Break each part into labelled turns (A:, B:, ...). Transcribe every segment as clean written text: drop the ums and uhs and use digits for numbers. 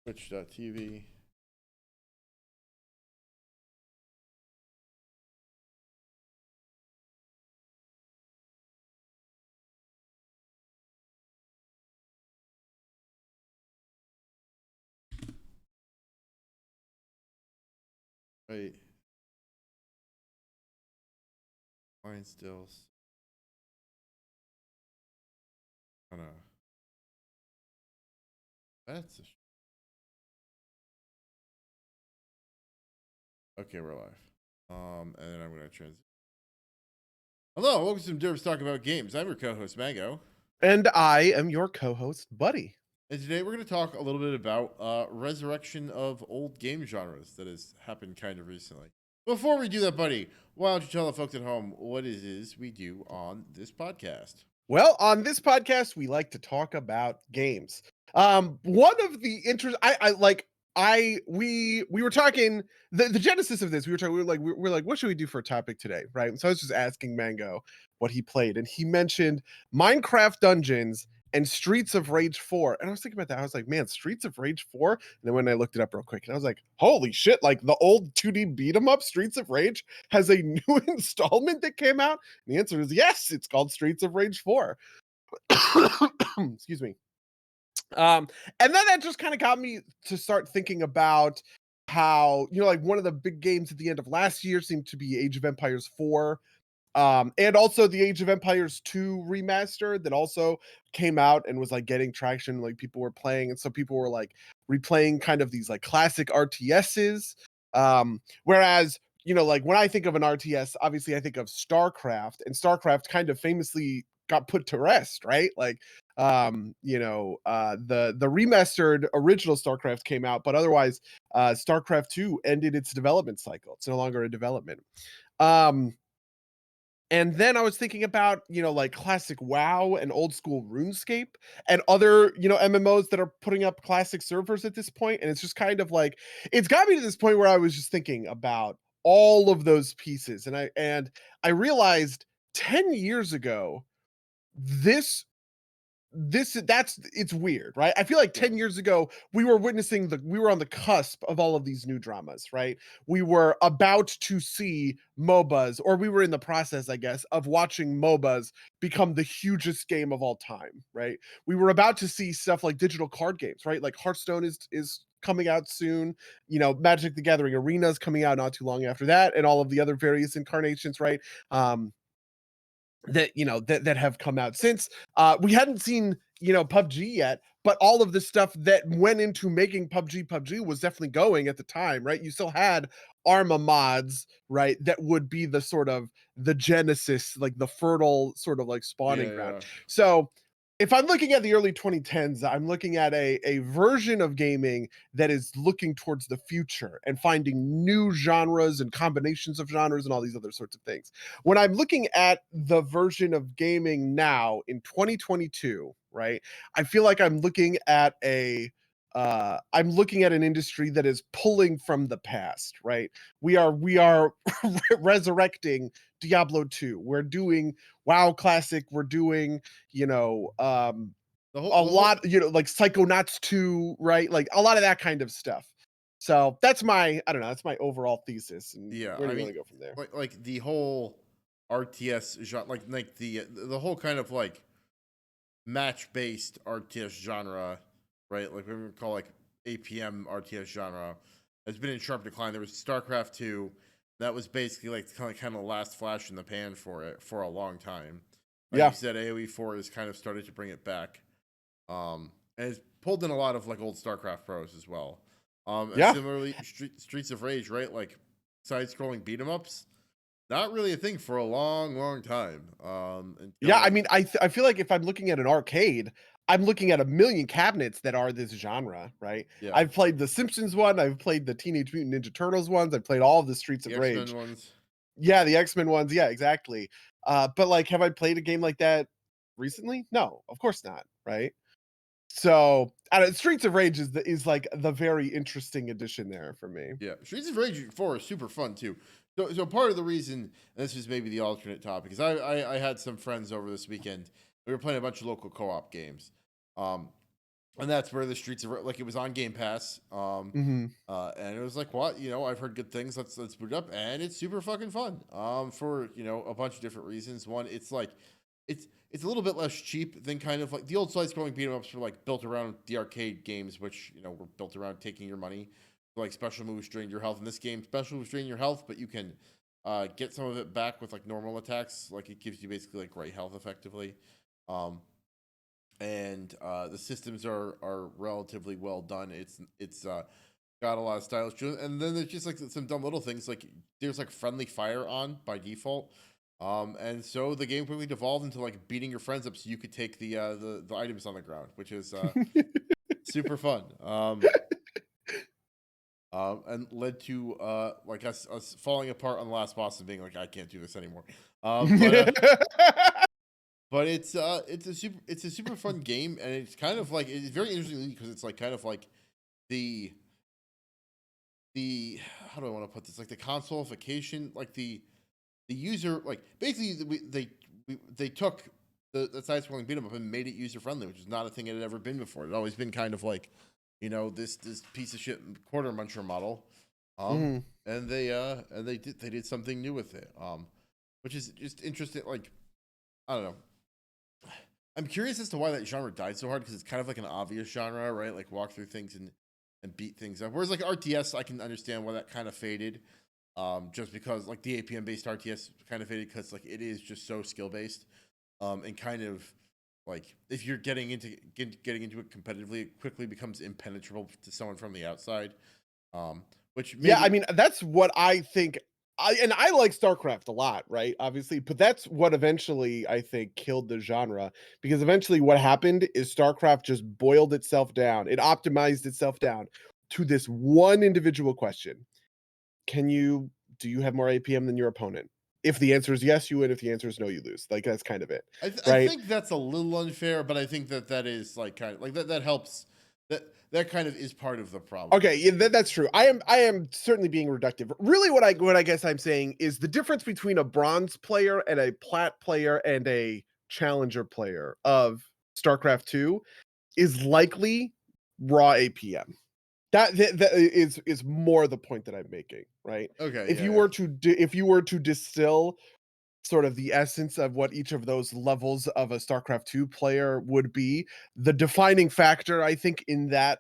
A: Twitch.tv. Right. Fine stills. That's okay. We're live. And then I'm gonna transition. Hello, welcome to some Derps talking about games. I'm your co-host Mango,
B: and I am your co-host, Buddy.
A: and today we're gonna talk a little bit about resurrection of old game genres that has happened kind of recently. Before we do that, Buddy, why don't you tell the folks at home what it is we do on this podcast?
B: Well, on this podcast, we like to talk about games. One of the we were talking the genesis of this. We were like, what should we do for a topic today, right? And so I was just asking Mango what he played, and he mentioned Minecraft Dungeons and Streets of Rage 4. And I was thinking about that. I was like, man, Streets of Rage 4. And then when I looked it up real quick, and I was like, holy shit! Like the old 2D beat 'em up Streets of Rage has a new installment that came out. And the answer is yes. It's called Streets of Rage 4. Excuse me. And then that just kind of got me to start thinking about how, like one of the big games at the end of last year seemed to be Age of Empires 4. And also the Age of Empires 2 remaster that also came out and was like getting traction, like people were playing, and so people were like replaying kind of these like classic RTSs. Whereas, like when I think of an RTS, obviously I think of StarCraft, and StarCraft kind of famously got put to rest, right? Like the remastered original StarCraft came out, but otherwise StarCraft 2 ended its development cycle. It's no longer a development. And then I was thinking about, like classic WoW and old school RuneScape and other, MMOs that are putting up classic servers at this point. And it's just kind of like, it's got me to this point where I was just thinking about all of those pieces. And I realized 10 years ago, this it's weird, right? I feel like 10 years ago we were on the cusp of all of these new dramas, right? We were about to see MOBAs, or we were in the process, I guess, of watching MOBAs become the hugest game of all time, right? We were about to see stuff like digital card games, right? Like Hearthstone is coming out soon. Magic the Gathering Arena is coming out not too long after that, and all of the other various incarnations, right? That have come out since. We hadn't seen PUBG yet, but all of the stuff that went into making PUBG was definitely going at the time, right? You still had Arma mods, right? That would be the sort of the genesis, like the fertile sort of like spawning ground. So if I'm looking at the early 2010s, I'm looking at a version of gaming that is looking towards the future and finding new genres and combinations of genres and all these other sorts of things. When I'm looking at the version of gaming now in 2022, right, I feel like I'm looking at I'm looking at an industry that is pulling from the past, right? We are resurrecting Diablo 2. We're doing WoW Classic. We're doing, a lot, like Psychonauts 2, right? Like a lot of that kind of stuff. So that's my overall thesis. And where do you want to go from there?
A: Like the whole RTS genre, like the whole kind of like match based RTS genre, right? Like we would call like APM RTS genre, has been in sharp decline. There was StarCraft 2. That was basically like kind of last flash in the pan for it for a long time. Like you said, AoE 4 has kind of started to bring it back. And it's pulled in a lot of like old StarCraft pros as well. And similarly, Streets of Rage, right? Like side-scrolling beat 'em ups, not really a thing for a long, long time.
B: I mean, I feel like if I'm looking at an arcade, I'm looking at a million cabinets that are this genre, right?
A: Yeah.
B: I've played the Simpsons one, I've played the Teenage Mutant Ninja Turtles ones, I've played all of the Streets of Rage.
A: X-Men ones.
B: Yeah, the X-Men ones, yeah, exactly. But like, have I played a game like that recently? No, of course not, right? So, Streets of Rage is like the very interesting addition there for me.
A: Yeah, Streets of Rage 4 is super fun too. So part of the reason, and this is maybe the alternate topic, is I had some friends over this weekend. We were playing a bunch of local co-op games. and that's where the Streets of like it was on Game Pass.
B: Mhm.
A: And it was like, what, I've heard good things. Let's boot it up, and it's super fucking fun. For a bunch of different reasons. One, it's like it's a little bit less cheap than kind of like the old side-scrolling beat 'em ups were like built around the arcade games, which were built around taking your money. So, like special moves drain your health. In this game, special moves drain your health, but you can get some of it back with like normal attacks. Like it gives you basically like great health effectively. Um, and the systems are relatively well done. It's got a lot of stylish to it. And then there's just like some dumb little things like there's like friendly fire on by default. And so the game quickly devolved into like beating your friends up so you could take the items on the ground, which is super fun. And led to like us falling apart on the last boss and being like, I can't do this anymore. But it's a super fun game, and it's kind of like it's very interesting because it's like kind of like the how do I want to put this, like the consolification, like the user, like basically they took the side scrolling beat 'em up and made it user friendly, which is not a thing it had ever been before. It had always been kind of like this piece of shit quarter muncher model.
B: Mhm.
A: And they did something new with it, which is just interesting. Like, I don't know. I'm curious as to why that genre died so hard, because it's kind of like an obvious genre, right? Like walk through things and beat things up. Whereas like RTS, I can understand why that kind of faded. Just because like the APM based RTS kind of faded because like it is just so skill based. And kind of like if you're getting into it competitively, it quickly becomes impenetrable to someone from the outside. Which
B: Yeah, I
A: maybe
B: mean, that's what I think. I like StarCraft a lot, right? Obviously, but that's what eventually I think killed the genre, because eventually what happened is StarCraft just boiled itself down. It optimized itself down to this one individual question. Can you Do you have more APM than your opponent? If the answer is yes, you win. If the answer is no, you lose. Like that's kind of it,
A: I
B: right?
A: think that's a little unfair, but I think that is like kind of like that helps. That kind of is part of the problem.
B: Okay, yeah, that's true. I am certainly being reductive. Really, what I guess I'm saying is the difference between a bronze player and a plat player and a challenger player of StarCraft 2 is likely raw APM. That is more the point that I'm making, right?
A: Okay,
B: If you
A: yeah,
B: were to if you were to distill sort of the essence of what each of those levels of a StarCraft 2 player would be, the defining factor I think in that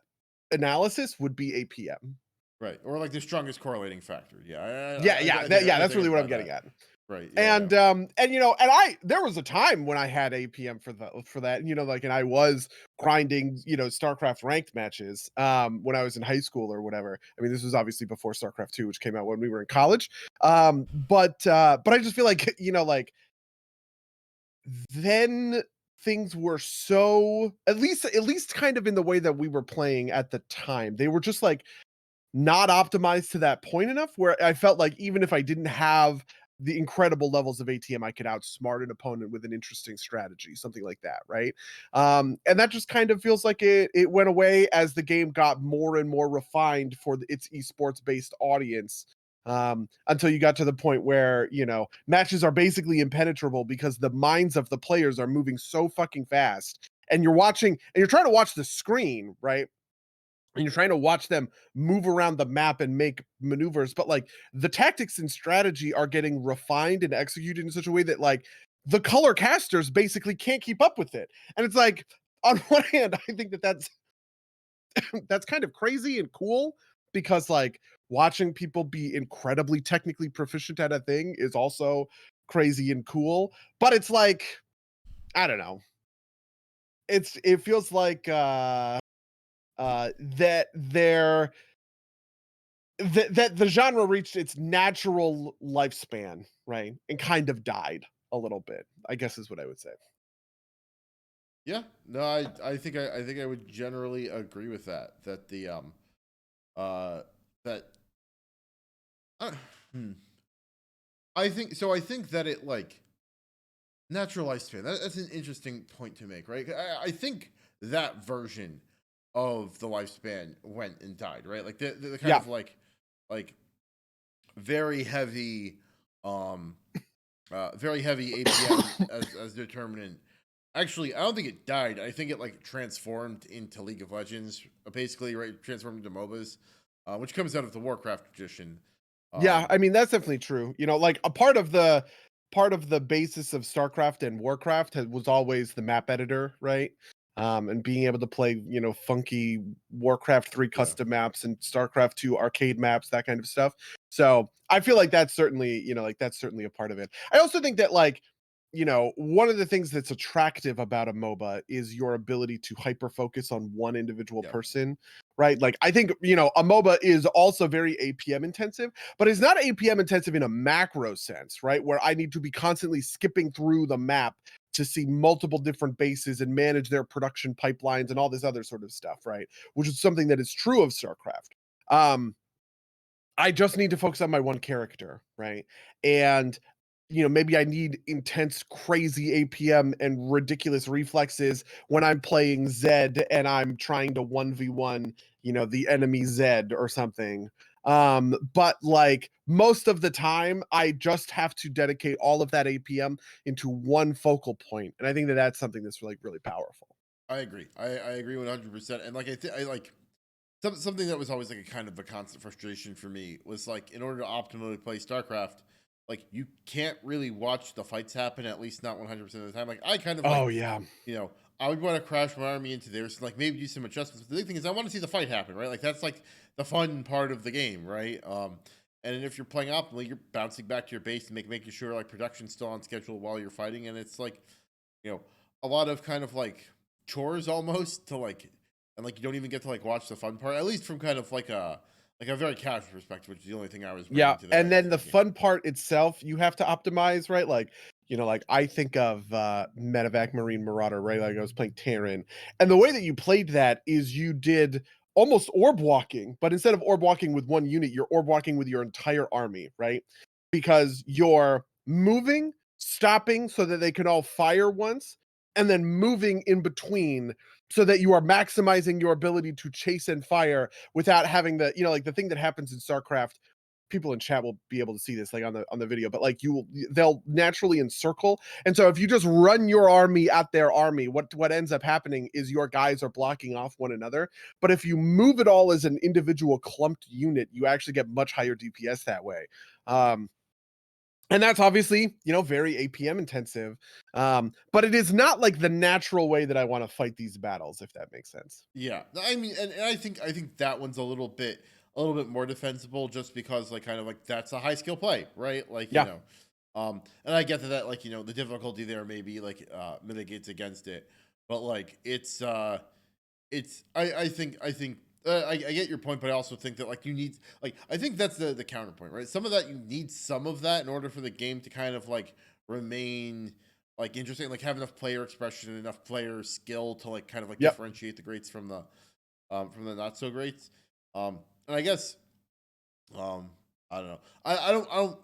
B: analysis would be APM.
A: right. Or like the strongest correlating factor. Yeah,
B: Yeah, yeah,
A: I
B: that's
A: think
B: really
A: I'd
B: what
A: buy
B: I'm getting
A: that.
B: at.
A: Right. Yeah.
B: And I there was a time when I had APM for that, like, and I was grinding, StarCraft ranked matches when I was in high school or whatever. I mean, this was obviously before StarCraft 2, which came out when we were in college. But I just feel like, then things were so, at least kind of in the way that we were playing at the time. They were just like not optimized to that point enough where I felt like even if I didn't have the incredible levels of ATM, I could outsmart an opponent with an interesting strategy, something like that, right? And that just kind of feels like it went away as the game got more and more refined for its esports based audience. Until you got to the point where matches are basically impenetrable because the minds of the players are moving so fucking fast, and you're trying to watch the screen, right? And you're trying to watch them move around the map and make maneuvers, but like the tactics and strategy are getting refined and executed in such a way that like the color casters basically can't keep up with it. And it's like, on one hand, I think that's that's kind of crazy and cool, because like watching people be incredibly technically proficient at a thing is also crazy and cool. But it's like, I don't know. It feels like that that the genre reached its natural lifespan, right? And kind of died a little bit, I guess is what I would say.
A: Yeah. No, I think I would generally agree with that. That the uh that uh, hmm. I think so. I think that it like natural lifespan. That's an interesting point to make, right? I think that version of the lifespan went and died, right? Like the kind
B: Yeah.
A: of like very heavy, very heavy APM as determinant. Actually, I don't think it died. I think it like transformed into League of Legends, basically, right? Transformed into MOBAs, which comes out of the Warcraft tradition.
B: Yeah,
A: Um,
B: I mean, that's definitely true. Like a part of the basis of StarCraft and Warcraft was always the map editor, right? And being able to play, funky Warcraft 3
A: yeah,
B: custom maps and StarCraft 2 arcade maps, that kind of stuff. So I feel like that's certainly, that's certainly a part of it. I also think that like, one of the things that's attractive about a MOBA is your ability to hyper focus on one individual
A: yeah,
B: person, right? Like I think, a MOBA is also very APM intensive, but it's not APM intensive in a macro sense, right? Where I need to be constantly skipping through the map to see multiple different bases and manage their production pipelines and all this other sort of stuff, right? Which is something that is true of StarCraft. Um, I just need to focus on my one character, right? And maybe I need intense, crazy APM and ridiculous reflexes when I'm playing Zed and I'm trying to 1v1, the enemy Zed or something. But like most of the time, I just have to dedicate all of that APM into one focal point, and I think that that's something that's really, really powerful.
A: I agree. I agree 100%. And like I like something that was always like a kind of a constant frustration for me was like in order to optimally play StarCraft, like you can't really watch the fights happen, at least not 100% of the time. Like I kind of like,
B: Oh yeah,
A: you know, I would want to crash my army into theirs and like maybe do some adjustments. But the big thing is I want to see the fight happen, right? Like that's like the fun part of the game, right? And if you're playing optimally, you're bouncing back to your base and making sure like production's still on schedule while you're fighting. And it's like, you know, a lot of kind of like chores almost to like, and like you don't even get to like watch the fun part, at least from kind of like a very casual perspective, which is the only thing I was
B: yeah,
A: bringing to
B: and
A: to
B: then the
A: the game.
B: fun part itself, you have to optimize, right? Like, like I think of Medevac Marine Marauder, right? Like I was playing Terran, and the way that you played that is you did almost orb walking, but instead of orb walking with one unit, you're orb walking with your entire army, right? Because you're moving, stopping so that they can all fire once, and then moving in between so that you are maximizing your ability to chase and fire without having the, like the thing that happens in StarCraft. People in chat will be able to see this like on the video, but like they'll naturally encircle, and so if you just run your army at their army, what ends up happening is your guys are blocking off one another. But if you move it all as an individual clumped unit, you actually get much higher DPS that way. um and that's obviously, very APM intensive. But it is not like the natural way that I want to fight these battles, if that makes sense.
A: Yeah, I mean, and I think that one's a little bit more defensible just because like kind of like that's a high skill play, right? Like
B: Yeah.
A: and I get that like the difficulty there maybe like mitigates against it, but like it's I get your point, but I also think that like you need like I think that's the counterpoint, right? Some of that you need some of that in order for the game to kind of like remain like interesting, like have enough player expression and enough player skill to like kind of like
B: Yep.
A: differentiate the greats from the not so greats. And I guess I don't know. I don't.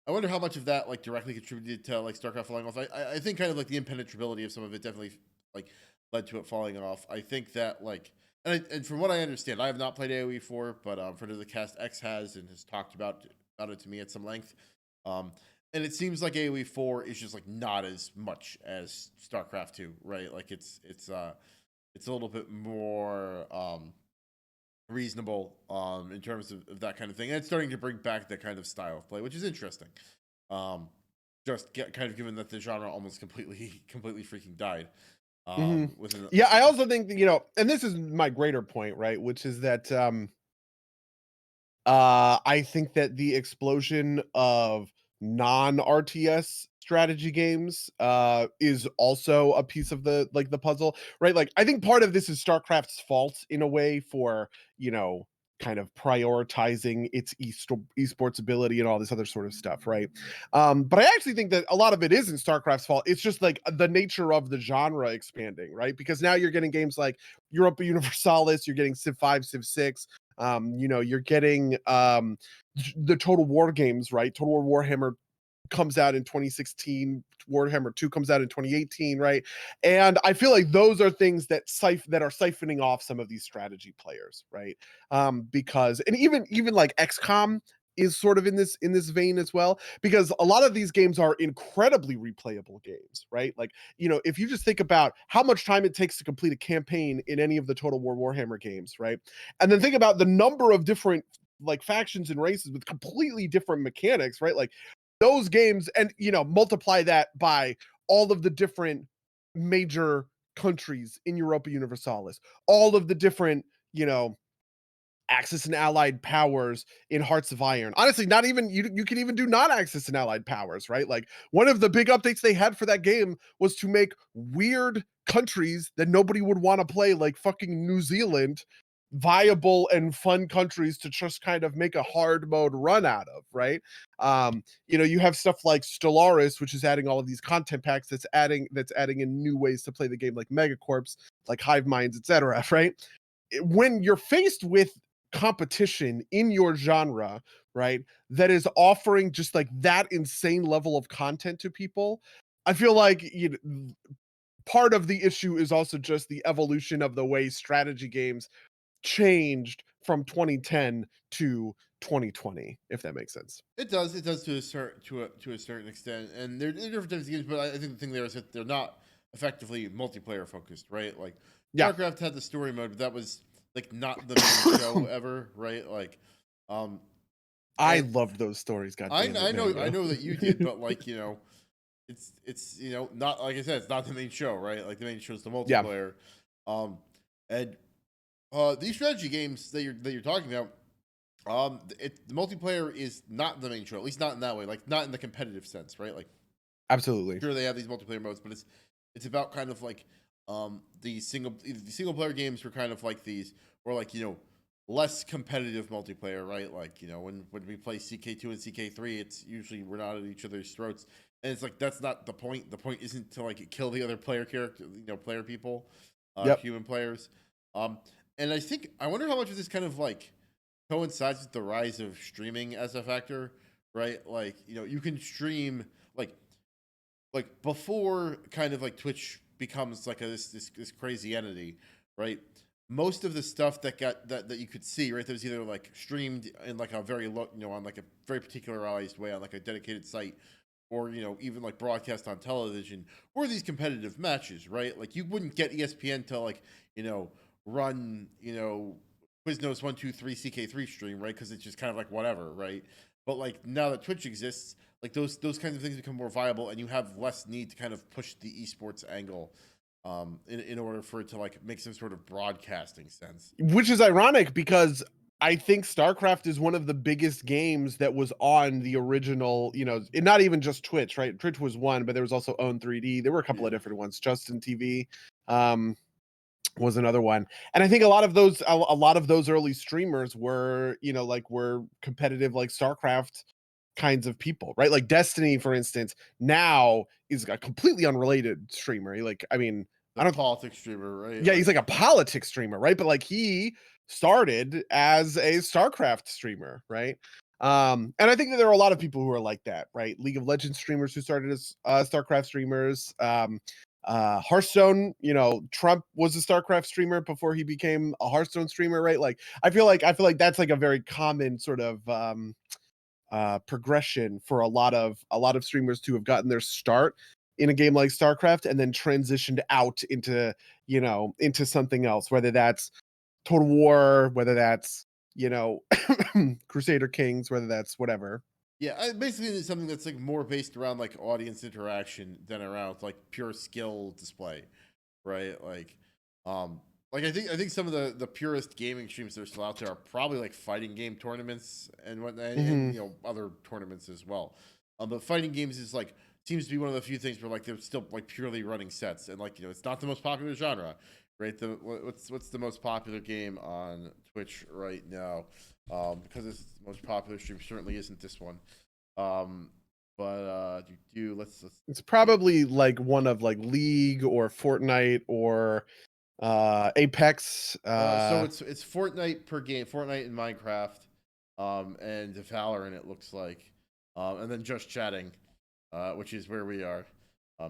A: I wonder how much of that like directly contributed to like StarCraft falling off. I think kind of like the impenetrability of some of it definitely like led to it falling off. I think that like and from what I understand, I have not played AOE 4, but friend of the cast X has and has talked about it to me at some length. Um, and it seems like AOE 4 is just like not as much as StarCraft 2, right? Like it's a little bit more reasonable in terms of that kind of thing. And it's starting to bring back that kind of style of play, which is interesting. Um, kind of given that the genre almost completely freaking died
B: Mhm.
A: within
B: Yeah, I
A: within.
B: also think that, and this is my greater point, right? Which is that I think that the explosion of non-RTS strategy games is also a piece of the puzzle, right? Like I think part of this is StarCraft's fault in a way for, kind of prioritizing its esports ability and all this other sort of stuff, right? But I actually think that a lot of it isn't StarCraft's fault. It's just like the nature of the genre expanding, right? Because now you're getting games like Europa Universalis, you're getting Civ 5, Civ 6, you're getting the Total War games, right? Total War Warhammer comes out in 2016, Warhammer 2 comes out in 2018, right? And I feel like those are things that that are siphoning off some of these strategy players, right? Because and even like XCOM is sort of in this vein as well, because a lot of these games are incredibly replayable games, right? Like, if you just think about how much time it takes to complete a campaign in any of the Total War Warhammer games, right? And then think about the number of different like factions and races with completely different mechanics, right? Like those games, and multiply that by all of the different major countries in Europa Universalis, all of the different, Axis and allied powers in Hearts of Iron. Honestly, not even you can even do non-Axis and allied powers, right? Like one of the big updates they had for that game was to make weird countries that nobody would want to play, like fucking New Zealand, viable and fun countries to just kind of make a hard mode run out of, right? You have stuff like Stellaris, which is adding all of these content packs that's adding in new ways to play the game, like Megacorps, like Hive Minds, etc. Right? When you're faced with competition in your genre, right, that is offering just like that insane level of content to people, I feel like part of the issue is also just the evolution of the way strategy games changed from 2010 to 2020, if that makes sense.
A: It does. It does to a certain extent, and they're different types of games. But I think the thing there is that they're not effectively multiplayer focused, right? Like
B: Yeah.
A: StarCraft had the story mode, but that was like not the main show ever, right? Like,
B: I
A: and
B: loved those stories. God damn it,
A: I know
B: man,
A: that you did, but like it's not, like I said, it's not the main show, right? Like the main show is the
B: Yeah.
A: multiplayer, and these strategy games that you're talking about. The multiplayer is not the main show, at least not in that way, like not in the competitive sense, right? Like,
B: Absolutely.
A: sure they have these multiplayer modes, but it's about kind of like the single player games were kind of like these, or like less competitive multiplayer, right? Like when we play CK2 and CK3, it's usually we're not at each other's throats, and it's like that's not the point. The point isn't to like kill the other player character, player people,
B: Yep.
A: human players. And I wonder how much of this kind of like coincides with the rise of streaming as a factor, right? Like, you can stream like before kind of like Twitch becomes like this crazy entity, right? Most of the stuff that you could see, right, that was either like streamed in like a very low, on like a very particularized way on like a dedicated site, or even like broadcast on television, or these competitive matches, right? Like you wouldn't get ESPN to like run Quiznos 123 CK3 stream, right? Because it's just kind of like whatever, right? But like now that Twitch exists, like those kinds of things become more viable, and you have less need to kind of push the esports angle, in order for it to like make some sort of broadcasting sense.
B: Which is ironic because I think StarCraft is one of the biggest games that was on the original, not even just Twitch, right? Twitch was one, but there was also Own 3D. There were a couple of different ones. Justin TV was another one. And I think a lot of those early streamers were, were competitive like StarCraft kinds of people, right? Like Destiny, for instance, now is a completely unrelated streamer. I don't
A: politics streamer, right?
B: Yeah, he's like a politics streamer, right? But like he started as a StarCraft streamer, right? And I think that there are a lot of people who are like that, right? League of Legends streamers who started as StarCraft streamers. Hearthstone, Trump was a StarCraft streamer before he became a Hearthstone streamer, right? Like I feel like that's like a very common sort of progression for a lot of streamers to have gotten their start in a game like StarCraft and then transitioned out into into something else, whether that's Total War, whether that's Crusader Kings, whether that's whatever.
A: Yeah, basically it's something that's like more based around like audience interaction than around like pure skill display, right? Like I think some of the purest gaming streams that are still out there are probably like fighting game tournaments and whatnot, and other tournaments as well. But fighting games is like seems to be one of the few things where like they're still like purely running sets, and like it's not the most popular genre, right? What's the most popular game on Twitch right now? Because it's the most popular stream certainly isn't this one. But let's
B: It's probably like one of like League or Fortnite or Apex.
A: So it's Fortnite per game, Fortnite and Minecraft, and Valorant it looks like, and then just chatting, which is where we are.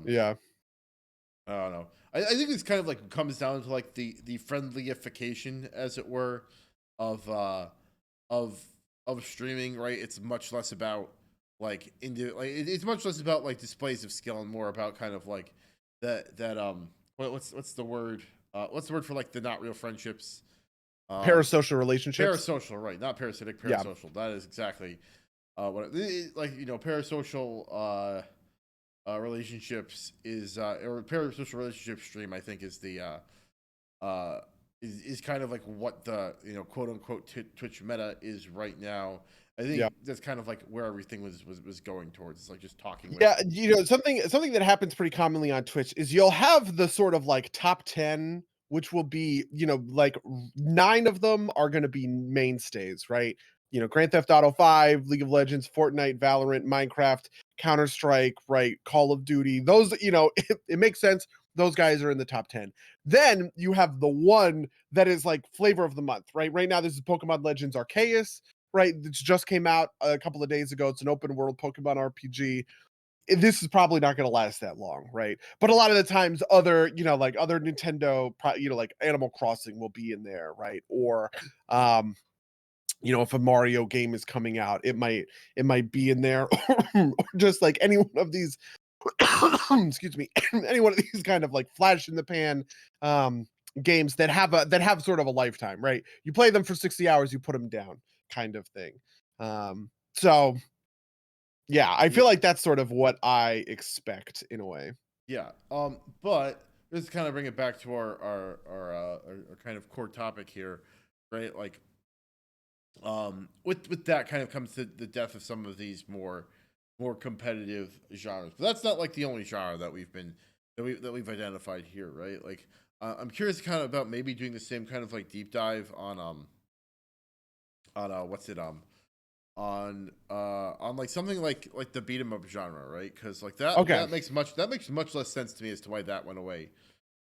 B: Yeah.
A: I don't know. I think it's kind of like comes down to like the friendlyification, as it were, of of streaming, right? It's much less about like it's much less about like displays of skill and more about kind of like what's the word what's the word for like the not real friendships,
B: Parasocial relationships.
A: parasocial, right? Not parasitic,
B: Yeah.
A: parasocial. That is exactly like parasocial relationships or parasocial relationship stream. I think is the uh is kind of like what the quote unquote Twitch meta is right now. I think
B: Yeah.
A: that's kind of like where everything was going towards. It's like just talking with.
B: Yeah, something that happens pretty commonly on Twitch is you'll have the sort of like top 10, which will be, like 9 of them are going to be mainstays, right? Grand Theft Auto 5, League of Legends, Fortnite, Valorant, Minecraft, Counter-Strike, right? Call of Duty. Those, it makes sense. Those guys are in the top 10. Then you have the one that is like flavor of the month, right? Right now, this is Pokemon Legends Arceus, right? It just came out a couple of days ago. It's an open world Pokemon RPG. This is probably not going to last that long, right? But a lot of the times other, like other Nintendo, like Animal Crossing will be in there, right? Or if a Mario game is coming out, it might be in there, or just like any one of these excuse me, any one of these kind of like flash in the pan games that have sort of a lifetime, right? You play them for 60 hours, you put them down, kind of thing. So yeah, I feel like that's sort of what I expect in a way.
A: Yeah. But let's kind of bring it back to our kind of core topic here, right? Like, with that kind of comes to the death of some of these more competitive genres. But that's not like the only genre that we've identified here, right? Like, I'm curious kind of about maybe doing the same kind of like deep dive on what's it on like something like the beat 'em up genre, right? Because like
B: Okay.
A: that makes much less sense to me as to why that went away.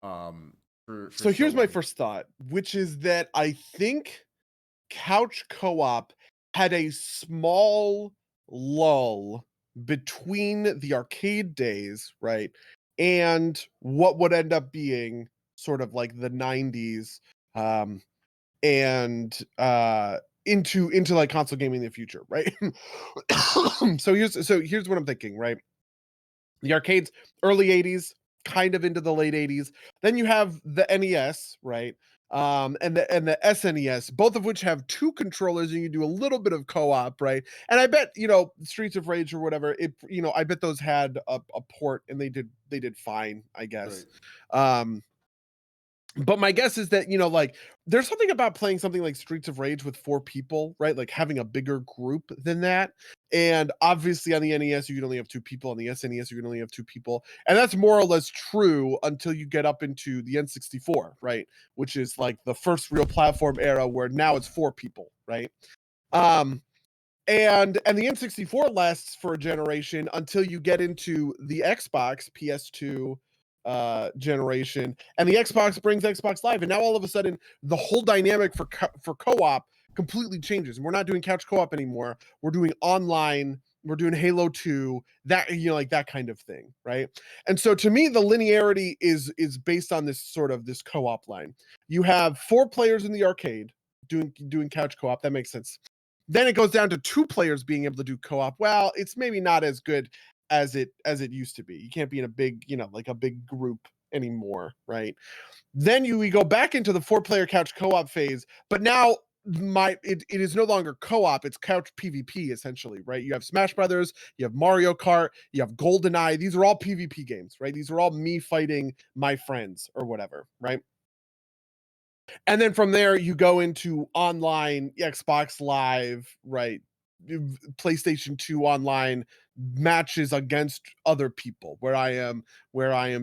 A: For
B: So
A: so
B: here's my
A: long.
B: first thought, which is that I think couch co-op had a small lull between the arcade days, right? And what would end up being sort of like the 90s, and into like console gaming in the future, right? So here's what I'm thinking, right? The arcades, early 80s, kind of into the late 80s. Then you have the NES, right? And the SNES, both of which have 2 controllers, and you do a little bit of co-op, right? And I bet, Streets of Rage or whatever, I bet those had a port, and they did fine, I guess.
A: Right.
B: Um but my guess is that, like, there's something about playing something like Streets of Rage with 4 people, right? Like having a bigger group than that. And obviously on the NES, you can only have 2 people. On the SNES, you can only have 2 people. And that's more or less true until you get up into the N64, right? Which is like the first real platform era where now it's 4 people, right? Um, and the N64 lasts for a generation until you get into the Xbox PS2 generation, and the Xbox brings Xbox Live, and now all of a sudden the whole dynamic for co-op completely changes, and we're not doing couch co-op anymore. We're doing online. We're doing Halo 2, that, like that kind of thing, right? And so to me, the linearity is based on this co-op line. You have 4 players in the arcade doing couch co-op. That makes sense. Then it goes down to 2 players being able to do co-op. Well, it's maybe not as good as it used to be. You can't be in a big, like a big group anymore, right? Then we go back into the 4-player couch co-op phase, but now it is no longer co-op, it's couch PvP essentially, right? You have Smash Brothers, you have Mario Kart, you have GoldenEye. These are all PvP games, right? These are all me fighting my friends or whatever, right? And then from there, you go into online Xbox Live, right? PlayStation 2 online matches against other people, where I am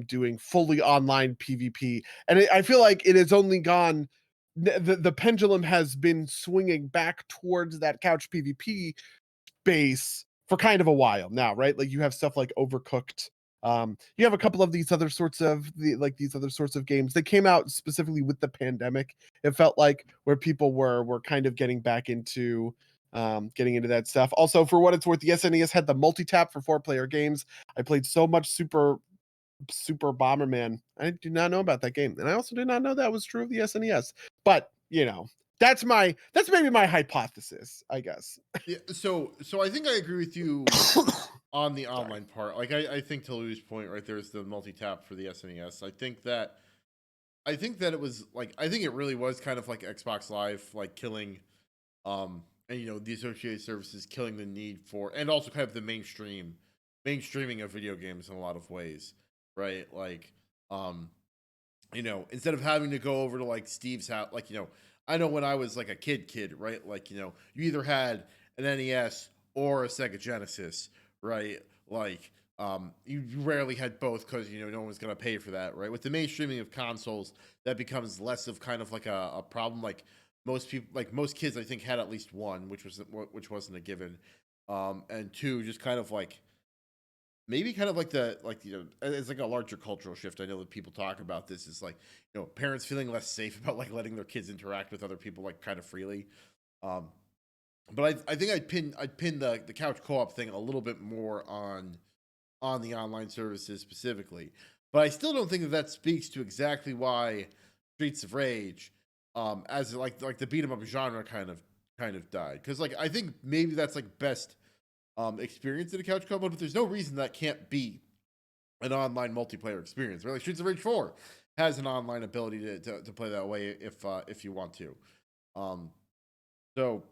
B: doing fully online PvP. And I feel like it has only gone, the pendulum has been swinging back towards that couch PvP base for kind of a while now, right? Like you have stuff like Overcooked. You have a couple of these other sorts of games that came out specifically with the pandemic. It felt like where people were kind of getting back into getting into that stuff. Also, for what it's worth, the SNES had the multi-tap for 4-player games. I played so much Super Bomberman. I did not know about that game, and I also did not know that was true of the SNES. But That's maybe my hypothesis, I guess.
A: Yeah, so I think I agree with you on the
B: Sorry.
A: online part. Like I think to Lou's point, right, there's the multi-tap for the SNES. I think that it was like I think it really was kind of like Xbox Live, like killing and the associated services killing the need for, and also kind of the mainstreaming of video games in a lot of ways, right? Like um instead of having to go over to like Steve's house, like I know when I was like a kid, right? Like you either had an NES or a Sega Genesis, right? Like you rarely had both because no one's gonna pay for that, right? With the mainstreaming of consoles, that becomes less of kind of like a problem. Like most people, like most kids, I think had at least one, which wasn't a given, and two, just kind of like maybe kind of like it's like a larger cultural shift. I know that people talk about this is like parents feeling less safe about like letting their kids interact with other people like kind of freely. um but I think I'd pin the couch co-op thing a little bit more on the online services specifically, but I still don't think that speaks to exactly why Streets of Rage, as like the beat 'em up genre kind of died, because like I think maybe that's like best experience in a couch co-op, but there's no reason that can't be an online multiplayer experience. Right? Like Streets of Rage 4 has an online ability to play that way if you want to. Um, so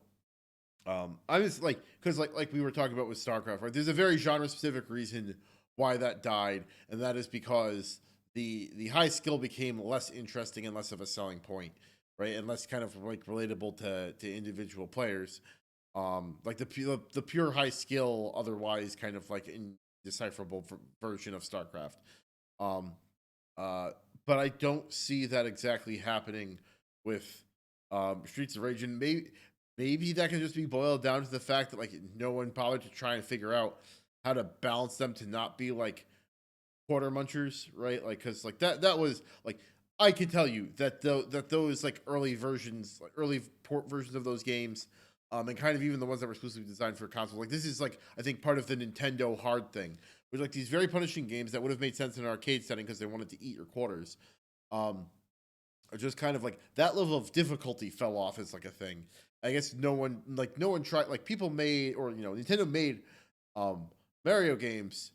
A: I just like because like we were talking about with StarCraft, right? There's a very genre specific reason why that died, and that is because the high skill became less interesting and less of a selling point, right? And less kind of like relatable to individual players. Like the pure high skill, otherwise kind of like indecipherable version of StarCraft. Um, uh, but I don't see that exactly happening with Streets of Rage, and maybe that can just be boiled down to the fact that like no one bothered to try and figure out how to balance them to not be like quarter munchers, right? Like because like that was like I can tell you that those like early versions, like early port versions of those games, and kind of even the ones that were exclusively designed for consoles, like this is like I think part of the Nintendo hard thing, with like these very punishing games that would have made sense in an arcade setting because they wanted to eat your quarters. Um, or just kind of like that level of difficulty fell off as like a thing. I guess no one tried, like people made, or Nintendo made um Mario games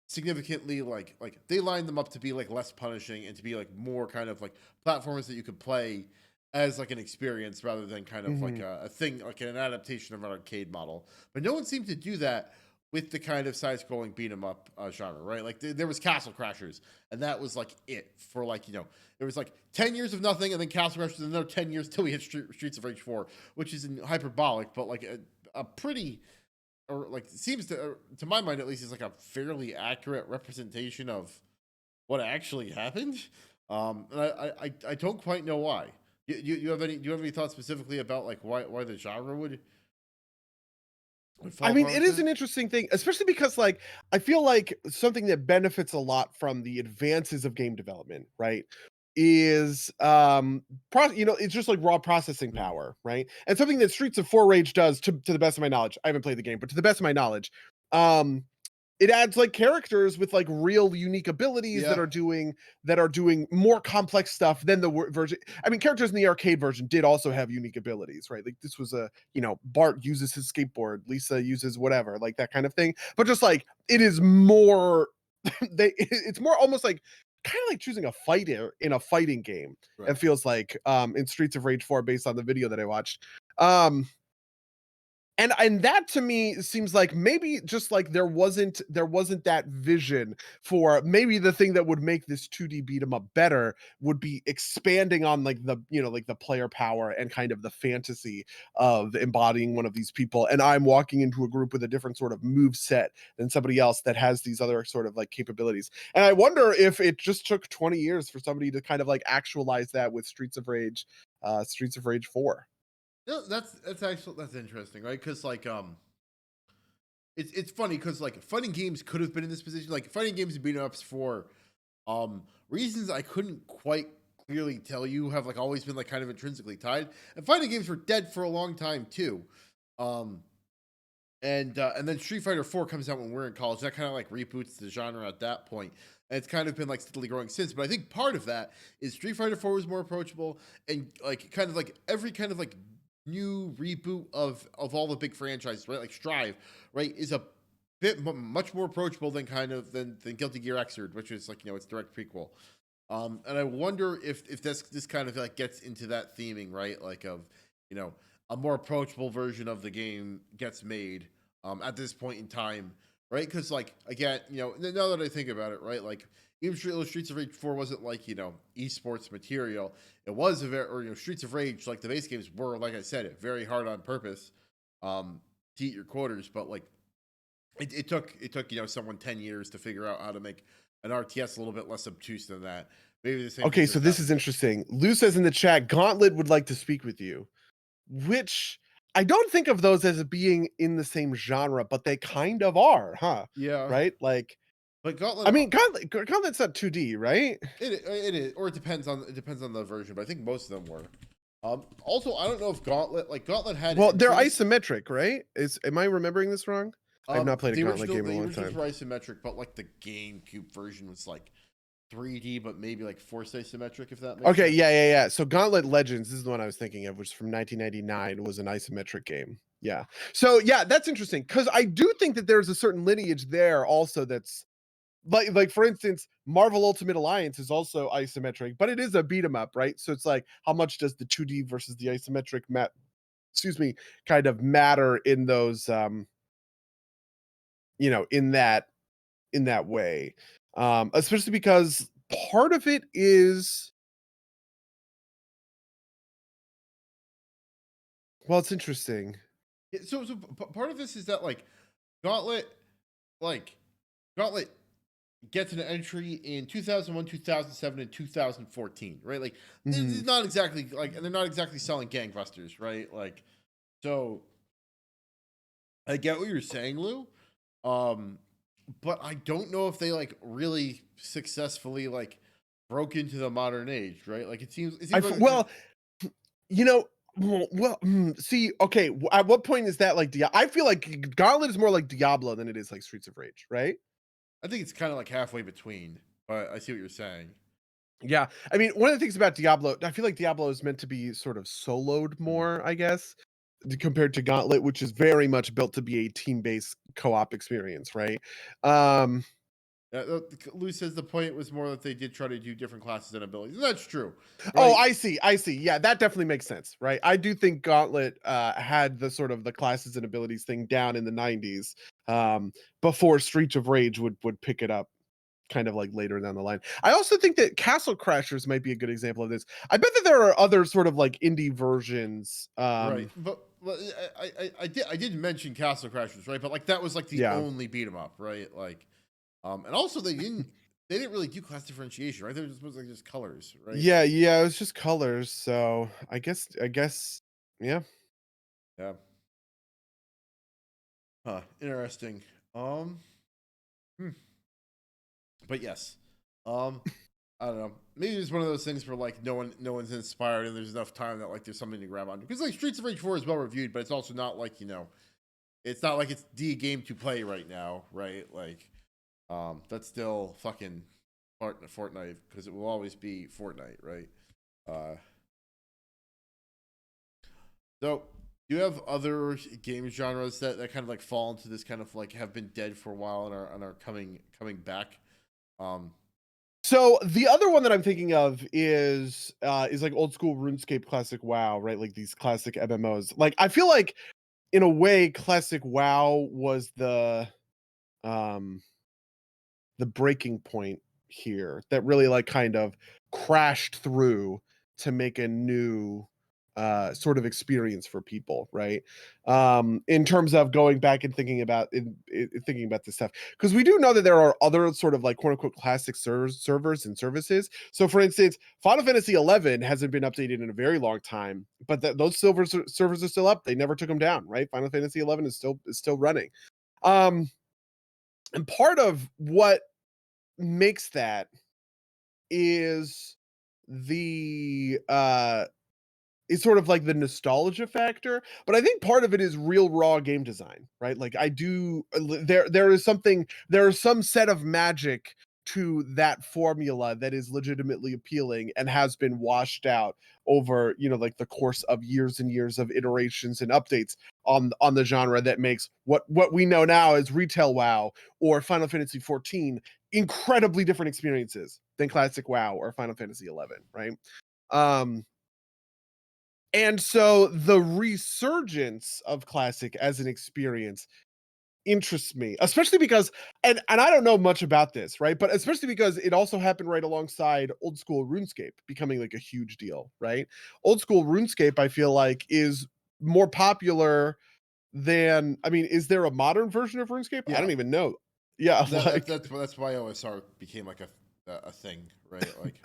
A: significantly like they lined them up to be like less punishing and to be like more kind of like platformers that you could play as like an experience rather than kind of like
B: Mhm.
A: a thing like an adaptation of an arcade model. But no one seemed to do that with the kind of side-scrolling beat 'em up genre, right? Like there was Castle Crashers, and that was like it for like there was like 10 years of nothing, and then Castle Crashers, and another 10 years till we hit Streets of Rage 4, which is hyperbolic, but like a pretty, or like seems to my mind at least, is like a fairly accurate representation of what actually happened. And I don't quite know why. You have any do you have any thoughts specifically about like why the genre would
B: I
A: fall
B: mean,
A: apart
B: it
A: like
B: is
A: that?
B: an interesting thing, especially because, like, I feel like something that benefits a lot from the advances of game development, right, is, it's just like raw processing
A: Mhm.
B: power, right? And something that Streets of 4 Rage does, to the best of my knowledge, I haven't played the game, but to the best of my knowledge, um, it adds like characters with like real unique abilities
A: Yeah.
B: that are doing more complex stuff than the version. I mean, characters in the arcade version did also have unique abilities, right? Like this was Bart uses his skateboard, Lisa uses whatever, like that kind of thing. But just like it is more it's more almost like kind of like choosing a fighter in a fighting game. It
A: Right.
B: feels like in Streets of Rage 4 based on the video that I watched. Um and that to me seems like maybe just like there wasn't that vision for maybe the thing that would make this 2D beat 'em up better would be expanding on like the player power and kind of the fantasy of embodying one of these people, and I'm walking into a group with a different sort of move set than somebody else that has these other sort of like capabilities. And I wonder if it just took 20 years for somebody to kind of like actualize that with Streets of Rage 4.
A: No, that's actually that's interesting, right? Because like it's funny because like fighting games could have been in this position. Like fighting games and beat 'em ups for reasons I couldn't quite clearly tell you have like always been like kind of intrinsically tied. And fighting games were dead for a long time too. Um and then Street Fighter 4 comes out when we're in college. That kind of like reboots the genre at that point. and it's kind of been like steadily growing since. But I think part of that is Street Fighter 4 was more approachable, and like kind of like every kind of like new reboot of all the big franchises, right? Like Strive, right, is a much more approachable than kind of than Guilty Gear Xrd, which is like its direct prequel. And I wonder if this kind of like gets into that theming, right? Like of a more approachable version of the game gets made at this point in time, right? Because like again, now that I think about it, right, like even Streets of Rage 4 wasn't like esports material. It was a very or Streets of Rage, like the base games were, like I said, very hard on purpose to eat your quarters, but like it took someone 10 years to figure out how to make an RTS a little bit less obtuse than that. Maybe the same
B: Okay,
A: thing
B: so
A: just
B: this
A: happened.
B: is interesting. Lou says in the chat, Gauntlet would like to speak with you, which I don't think of those as being in the same genre, but they kind of are, huh?
A: Yeah,
B: Right? Like,
A: but Gauntlet,
B: I mean, Gauntlet's not 2D, right?
A: it is, or it depends on the version, but I think most of them were. Also, I don't know if Gauntlet had
B: Well, they're
A: entries.
B: isometric, right? Am I remembering this wrong? I've not played a
A: The
B: Gauntlet game in a
A: the
B: long
A: originals
B: time.
A: were isometric, but like the GameCube version was like 3D, but maybe like forced isometric, if that makes
B: Okay,
A: sense.
B: yeah. So Gauntlet Legends, this is the one I was thinking of, which is from 1999, was an isometric game. Yeah. So yeah, that's interesting because I do think that there's a certain lineage there also that's like for instance, Marvel Ultimate Alliance is also isometric, but it is a beat 'em up, right? So it's like, how much does the 2D versus the isometric kind of matter in those in that way. Especially because part of it is, well, it's interesting.
A: Part of this is that Gauntlet, like Gauntlet gets an entry in 2001, 2007, and 2014, right? Like
B: Mhm.
A: it's not exactly and they're not exactly selling gangbusters, right? Like, so I get what you're saying, Lou. Um, but I don't know if they like really successfully broke into the modern age, right? Like it seems like they kind of,
B: Well, you know, see, okay, at what point is that like I feel like Gauntlet is more like Diablo than it is like Streets of Rage, right?
A: I think it's kind of like halfway between, but I see what you're saying.
B: Yeah. I mean, one of the things about Diablo, I feel like Diablo is meant to be sort of soloed
A: Mhm.
B: more, I guess, compared to Gauntlet, which is very much built to be a team-based co-op experience, right? Um,
A: Lou says the point was more that they did try to do different classes and abilities. And that's true,
B: oh,
A: right?
B: I see. Yeah, that definitely makes sense, right? I do think Gauntlet had the sort of the classes and abilities thing down in the 90s, before Streets of Rage would pick it up kind of like later down the line. I also think that Castle Crashers might be a good example of this. I bet that there are other sort of like indie versions.
A: Right, but I did mention Castle Crashers, right? But like that was like the
B: Yeah.
A: only beat 'em up, right? Like, and also they didn't really do class differentiation, right? They were just like just colors, right?
B: Yeah, it was just colors. So I guess yeah.
A: Yeah. Huh. Interesting. Um. hmm. But yes. Um. I don't know. Maybe it's one of those things where like no one's inspired, and there's enough time that like there's something to grab onto. Because like Streets of Rage 4 is well reviewed, but it's also not like it's not like it's the game to play right now, right? Like, that's still fucking Fortnite because it will always be Fortnite, right? Uh, so do you have other game genres that kind of like fall into this kind of like have been dead for a while and are coming back? Um,
B: So the other one that I'm thinking of is like old school RuneScape classic WoW, right? Like these classic MMOs. Like I feel like in a way classic WoW was um the breaking point here that really like kind of crashed through to make a new sort of experience for people, right? In terms of going back and thinking about this stuff, because we do know that there are other sort of like quote unquote classic servers and services. So for instance, Final Fantasy 11 hasn't been updated in a very long time, but those servers are still up. They never took them down, right? Final Fantasy 11 is still running. um and part of what makes that is the is sort of like the nostalgia factor, but I think part of it is real raw game design, right? Like I do there is some set of magic to that formula that is legitimately appealing and has been washed out over, like the course of years and years of iterations and updates on the genre that makes what we know now as retail WoW or Final Fantasy 14 incredibly different experiences than classic WoW or Final Fantasy 11, right? And so the resurgence of classic as an experience interests me, especially because, and I don't know much about this, right? But especially because it also happened right alongside old school RuneScape becoming like a huge deal, right? Old school RuneScape, I feel like, is more popular than, I mean, is there a modern version of RuneScape? I
A: Yeah,
B: don't even know. Yeah,
A: that's why OSR became like a thing, right? Like,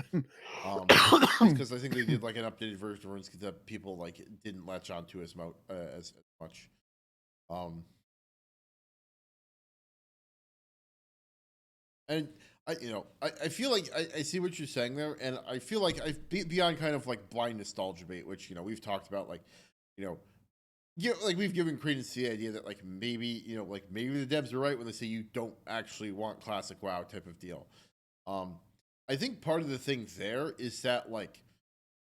A: just because I think they did like an updated version of RuneScape that people like didn't latch onto as much. Um, and I feel like I see what you're saying there, and I feel like beyond kind of like blind nostalgia bait, which we've talked about, like, you know, like we've given credence to the idea that like maybe the devs are right when they say you don't actually want classic WoW type of deal. I think part of the thing there is that like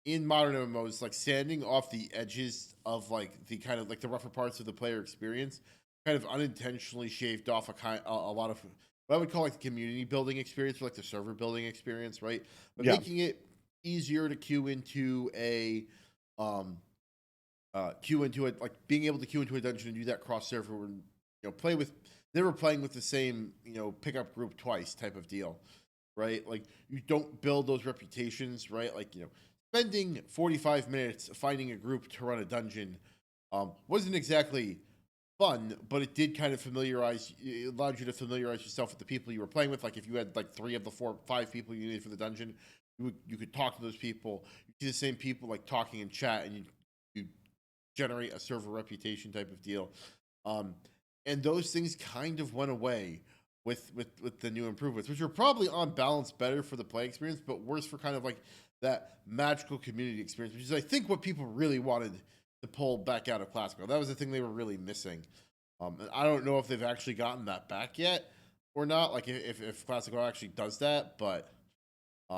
A: in modern MMOs, like standing off the edges of like the kind of like the rougher parts of the player experience, kind of unintentionally shaved off a lot of what I would call like the community building experience, or like the server building experience, right? But
B: yeah,
A: making it easier to queue into a queue into it, like being able to queue into a dungeon and do that cross server, and play with, never playing with the same pickup group twice type of deal, right? Like you don't build those reputations, right? Like spending 45 minutes finding a group to run a dungeon wasn't exactly fun, but it did kind of it allowed you to familiarize yourself with the people you were playing with. Like if you had like 3 of the 5 people you needed for the dungeon, you could talk to those people. You see the same people like talking in chat, and you generate a server reputation type of deal. And those things kind of went away with the new improvements, which are probably on balance better for the play experience, but worse for kind of like that magical community experience, which is I think what people really wanted to pull back out of Classical. That was the thing they were really missing. And I don't know if they've actually gotten that back yet or not. Like if Classical actually does that, but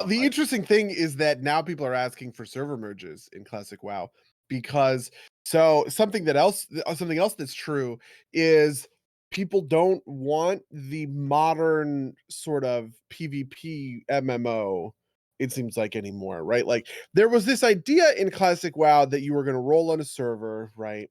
B: the interesting thing is that now people are asking for server merges in classic WoW because something else that's true is people don't want the modern sort of PvP MMO, it seems like, anymore, right? Like there was this idea in classic WoW that you were going to roll on a server, right?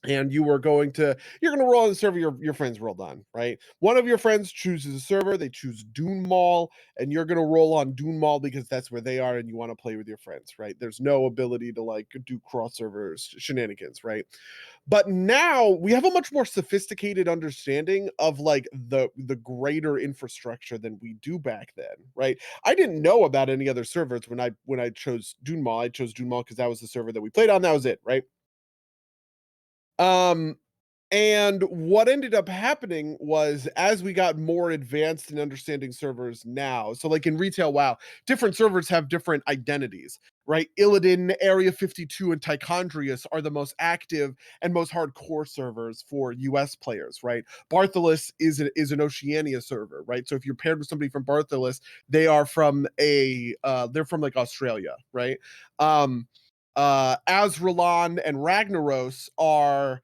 B: And you're going to roll on the server your friends rolled on, right? One of your friends chooses a server, they choose Dune Mall, and you're going to roll on Dune Mall because that's where they are and you want to play with your friends, right? There's no ability to like do cross servers shenanigans, right? But now we have a much more sophisticated understanding of like the greater infrastructure than we do back then, right? I didn't know about any other servers when I chose Dune Mall. I chose Dune Mall because that was the server that we played on. That was it, right? Um, and what ended up happening was as we got more advanced in understanding servers now, so like in retail WoW, different servers have different identities, right? Illidan, Area 52, and Tichondrius are the most active and most hardcore servers for US players, right? Bartholus is an Oceania server, right? So if you're paired with somebody from Bartholus, they are from they're from like Australia, right? Azralan and Ragnaros are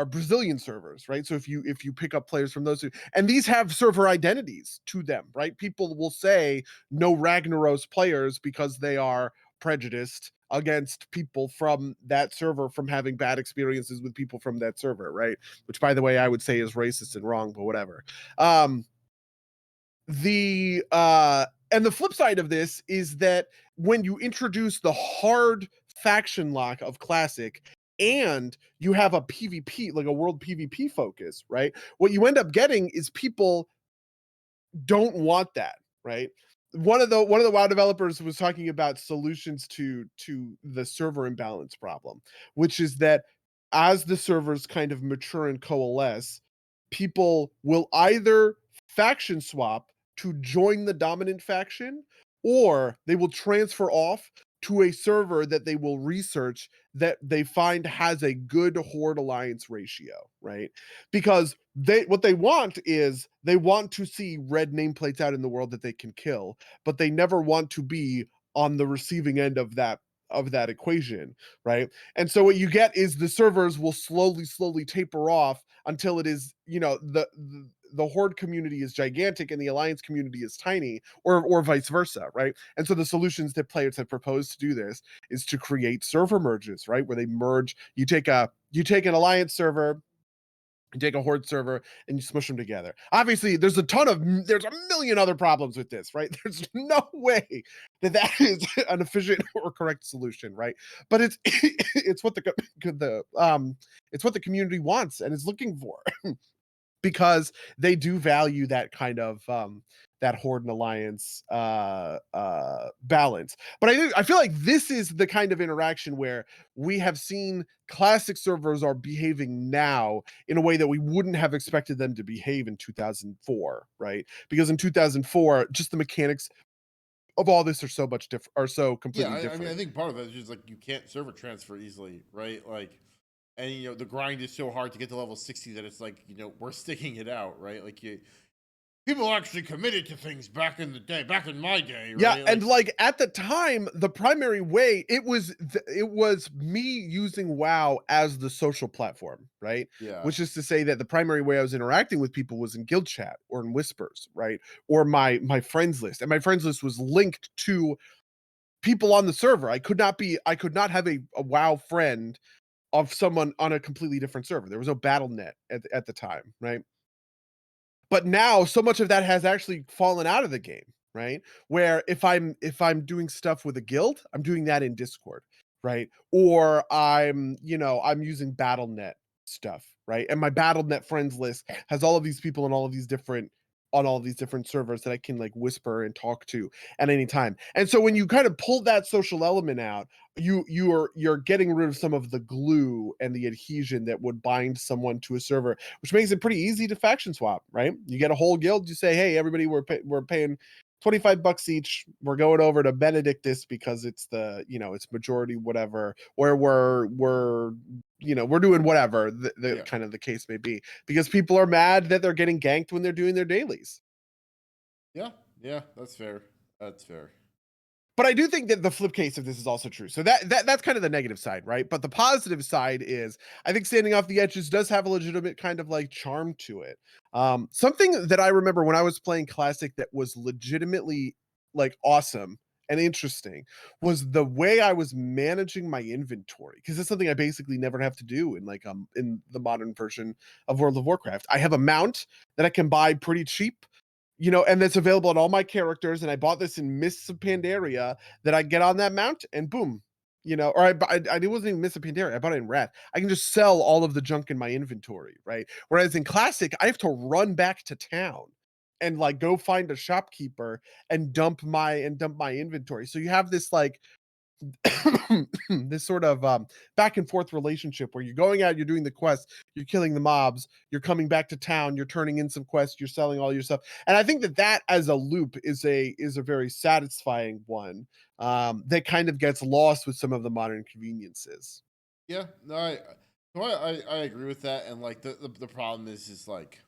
B: Brazilian servers, right? So if you pick up players from those two, and these have server identities to them, right? People will say no Ragnaros players because they are prejudiced against people from that server from having bad experiences with people from that server, right? Which, by the way, I would say is racist and wrong, but whatever. And the flip side of this is that when you introduce the hard faction lock of classic and you have a PvP, like a world PvP focus, right? What you end up getting is people don't want that, right? One of the WoW developers was talking about solutions to the server imbalance problem, which is that as the servers kind of mature and coalesce, people will either faction swap to join the dominant faction, or they will transfer off to a server that they will research that they find has a good horde alliance ratio, right? Because what they want is they want to see red nameplates out in the world that they can kill, but they never want to be on the receiving end of that equation, right? And so what you get is the servers will slowly taper off until it is, the horde community is gigantic and the alliance community is tiny, or vice versa, right? And so the solutions that players have proposed to do this is to create server merges, right? Where they merge, you take an alliance server, you take a horde server, and you smush them together. Obviously, there's a million other problems with this, right? There's no way that is an efficient or correct solution, right? But it's it's what it's what the community wants and is looking for. Because they do value that kind of that horde and alliance balance. But I feel like this is the kind of interaction where we have seen classic servers are behaving now in a way that we wouldn't have expected them to behave in 2004, right? Because in 2004, just the mechanics of all this are so much different, are so completely
A: I
B: different.
A: mean, I think part of it is just like you can't server transfer easily, right? Like, and the grind is so hard to get to level 60 that it's like we're sticking it out, right? Like people actually committed to things back in the day, back in my day,
B: Yeah,
A: right?
B: and
A: Like,
B: like at the time, the primary way it was me using WoW as the social platform, right?
A: yeah,
B: Which is to say that the primary way I was interacting with people was in guild chat or in whispers, right? Or my friends list. And my friends list was linked to people on the server. I could not have a WoW friend of someone on a completely different server. There was no battle net at the time, right? But now so much of that has actually fallen out of the game, right? Where if I'm doing stuff with a guild, I'm doing that in Discord, right? Or I'm using Battle.net stuff, right? And my Battle.net friends list has all of these people on all of these different servers that I can like whisper and talk to at any time. And so when you kind of pull that social element out, you're getting rid of some of the glue and the adhesion that would bind someone to a server, which makes it pretty easy to faction swap, right? You get a whole guild, you say, hey, everybody, we're paying $25 each. We're going over to Benedictus because it's it's majority whatever, or we're doing whatever the
A: yeah,
B: kind of the case may be, because people are mad that they're getting ganked when they're doing their dailies.
A: yeah, yeah. That's fair. That's fair.
B: But I do think that the flip case of this is also true. So that's kind of the negative side, right? But the positive side is I think standing off the edges does have a legitimate kind of like charm to it. Something that I remember when I was playing Classic that was legitimately like awesome and interesting was the way I was managing my inventory, because it's something I basically never have to do in the modern version of World of Warcraft. I have a mount that I can buy pretty cheap, and that's available on all my characters. And I bought this in Mists of Pandaria, that I get on that mount and boom, or I it wasn't even Mists of Pandaria. I bought it in Wrath. I can just sell all of the junk in my inventory, right? Whereas in Classic, I have to run back to town and like go find a shopkeeper and dump my inventory. So you have this like this sort of back and forth relationship where you're going out, you're doing the quest, you're killing the mobs, you're coming back to town, you're turning in some quests, you're selling all your stuff. And I think that as a loop is a very satisfying one, that kind of gets lost with some of the modern conveniences.
A: Yeah, no, I agree with that. And like the problem is like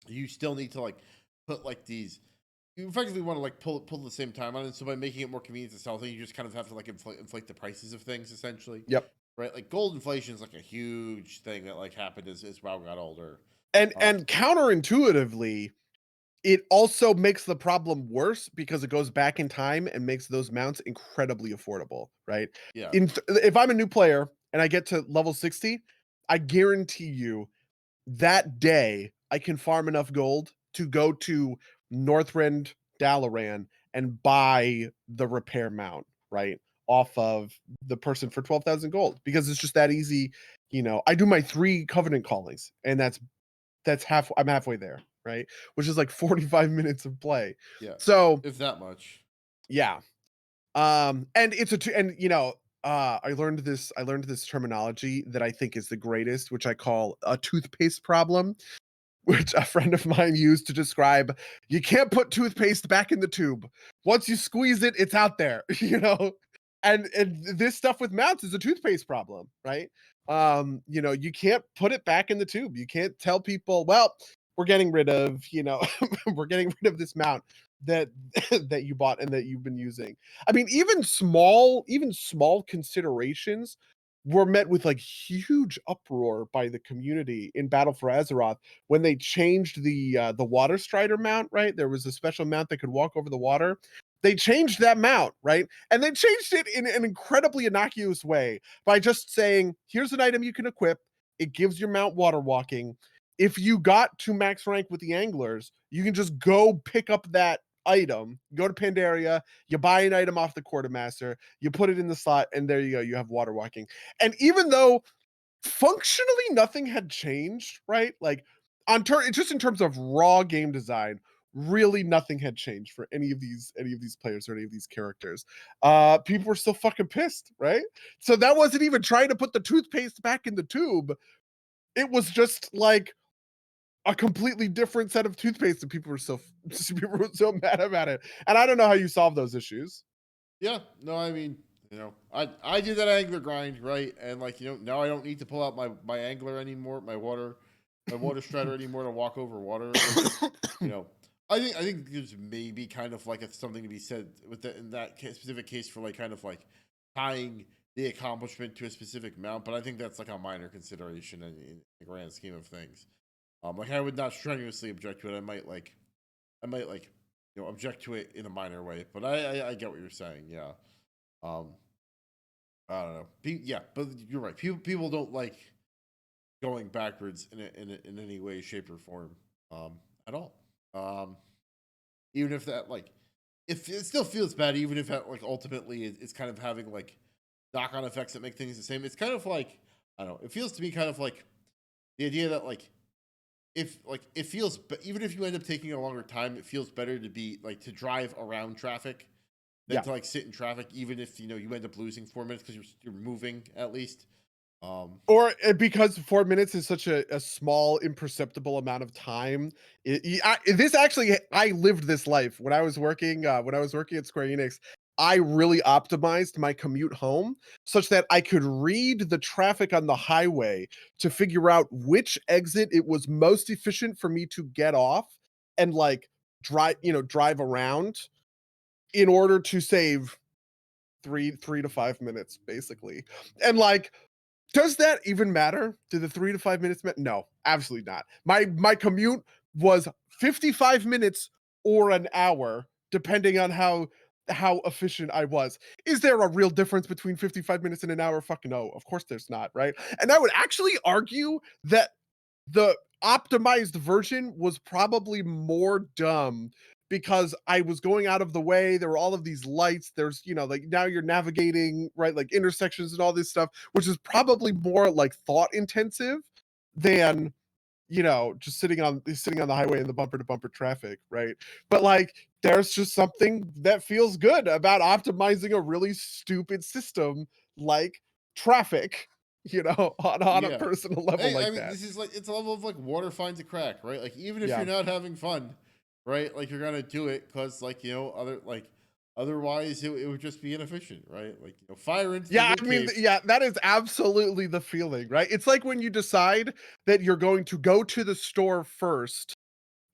A: you still need to like put like these. You effectively want to like pull at the same time on it. So by making it more convenient to sell things, you just kind of have to like inflate the prices of things essentially,
B: Yep.
A: right? Like gold inflation is like a huge thing that like happened as WoW got older. Um,
B: And counterintuitively, it also makes the problem worse because it goes back in time and makes those mounts incredibly affordable, right?
A: yeah,
B: If I'm a new player and I get to level 60, I guarantee you that day I can farm enough gold to go to Northrend Dalaran and buy the repair mount, right? Off of the person for 12,000 gold, because it's just that easy. I do my 3 covenant callings, and I'm halfway there, right? Which is like 45 minutes of play.
A: yeah,
B: So,
A: if that much.
B: yeah. And it's and I learned this terminology that I think is the greatest, which I call a toothpaste problem, which a friend of mine used to describe you can't put toothpaste back in the tube. Once you squeeze it, it's out there, and this stuff with mounts is a toothpaste problem, right? You can't put it back in the tube. You can't tell people, well, we're getting rid of, we're getting rid of this mount that that you bought and that you've been using. I mean, even small considerations were met with like huge uproar by the community in Battle for Azeroth when they changed the water strider mount, right? There was a special mount that could walk over the water. They changed that mount, right? And they changed it in an incredibly innocuous way by just saying, here's an item you can equip. It gives your mount water walking. If you got to max rank with the anglers, you can just go pick up that item, go to Pandaria, you buy an item off the quartermaster, you put it in the slot, and there you go, you have water walking. And even though functionally nothing had changed, right? Like just in terms of raw game design, really nothing had changed for any of these players or any of these characters. People were still fucking pissed, right? So that wasn't even trying to put the toothpaste back in the tube. It was just like a completely different set of toothpaste, and people were so mad about it. And I don't know how you solve those issues.
A: Yeah, no, I mean, I did that angler grind, right? And like, now I don't need to pull out my angler anymore, my water strider anymore to walk over water. Like, you know, I think there's maybe kind of like something to be said with in that specific case for like kind of like tying the accomplishment to a specific mount, but I think that's like a minor consideration in the grand scheme of things. Like I would not strenuously object to it. I might like object to it in a minor way, but I get what you're saying. Yeah. Um, I don't know. Yeah, but you're right. People don't like going backwards in any way, shape, or form. At all. Um, Even if that like, if it still feels bad, even if that like ultimately it's kind of having like knock on effects that make things the same. It's kind of like I don't know. It feels to me kind of like the idea that like if like it feels, but even if you end up taking a longer time, it feels better to be like to drive around traffic than
B: Yeah.
A: to like sit in traffic, even if you end up losing 4 minutes because you're moving at least.
B: Or because 4 minutes is such a small, imperceptible amount of time. This actually, I lived this life when I was working. When I was working at Square Enix, I really optimized my commute home such that I could read the traffic on the highway to figure out which exit it was most efficient for me to get off and like drive around in order to save three to 5 minutes, basically. And like does that even matter? Do the 3 to 5 minutes matter? No, absolutely not. My commute was 55 minutes or an hour, depending on how efficient I was. Is there a real difference between 55 minutes and an hour? Fucking no. Of course there's not, right? And I would actually argue that the optimized version was probably more dumb because I was going out of the way. There were all of these lights. There's, like now you're navigating, right? Like intersections and all this stuff, which is probably more like thought intensive than, just sitting on the highway in the bumper to bumper traffic, right? But like there's just something that feels good about optimizing a really stupid system like traffic, on a
A: Yeah.
B: personal level
A: Hey, I
B: like
A: mean,
B: that.
A: this is like it's a level of like water finds a crack, right? Like even if
B: Yeah.
A: you're not having fun, right? Like you're gonna do it because like otherwise it would just be inefficient, right? Like fire into the
B: Yeah,
A: wood
B: I mean,
A: cave.
B: yeah, that is absolutely the feeling, right? It's like when you decide that you're going to go to the store first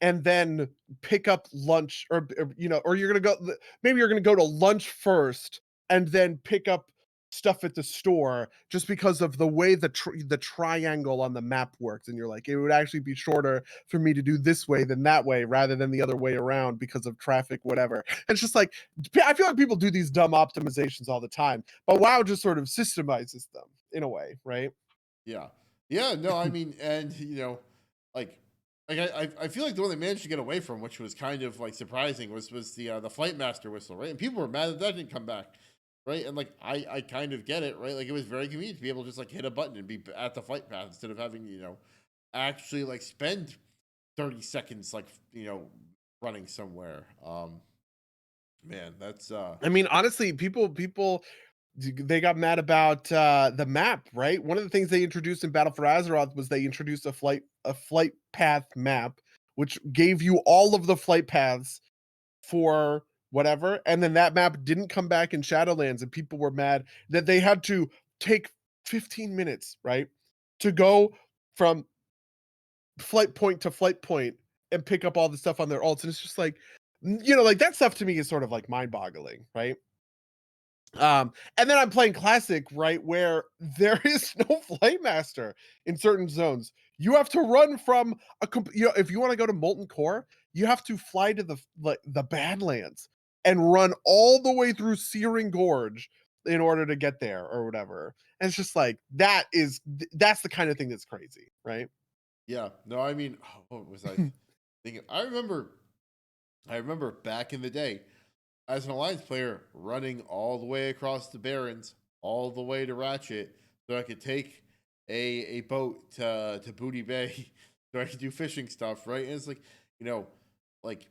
B: and then pick up lunch or you're going to go maybe you're going to go to lunch first and then pick up stuff at the store just because of the way the triangle on the map works and you're like it would actually be shorter for me to do this way than that way rather than the other way around because of traffic whatever. It's just like I feel like people do these dumb optimizations all the time, but WoW just sort of systemizes them in a way, right?
A: Yeah, yeah. No, I mean, and like I feel like the one they managed to get away from, which was kind of like surprising, was the flight master whistle, right? And people were mad that didn't come back, right? And like I kind of get it, right? Like it was very convenient to be able to just like hit a button and be at the flight path instead of having actually like spend 30 seconds like running somewhere. Man, that's
B: I mean, honestly, people they got mad about the map, right? One of the things they introduced in Battle for Azeroth was they introduced a flight path map, which gave you all of the flight paths for whatever, and then that map didn't come back in Shadowlands, and people were mad that they had to take 15 minutes, right, to go from flight point to flight point and pick up all the stuff on their alts, and it's just like, like that stuff to me is sort of like mind-boggling, right? And then I'm playing classic, right, where there is no flight master in certain zones. You have to run from if you want to go to Molten Core, you have to fly to the Badlands and run all the way through Searing Gorge in order to get there or whatever. And it's just like that's the kind of thing that's crazy, right?
A: Yeah. No, I mean, what was I thinking? I remember back in the day as an alliance player running all the way across the Barrens, all the way to Ratchet, so I could take a boat to Booty Bay, so I could do fishing stuff, right? And it's like, you know, like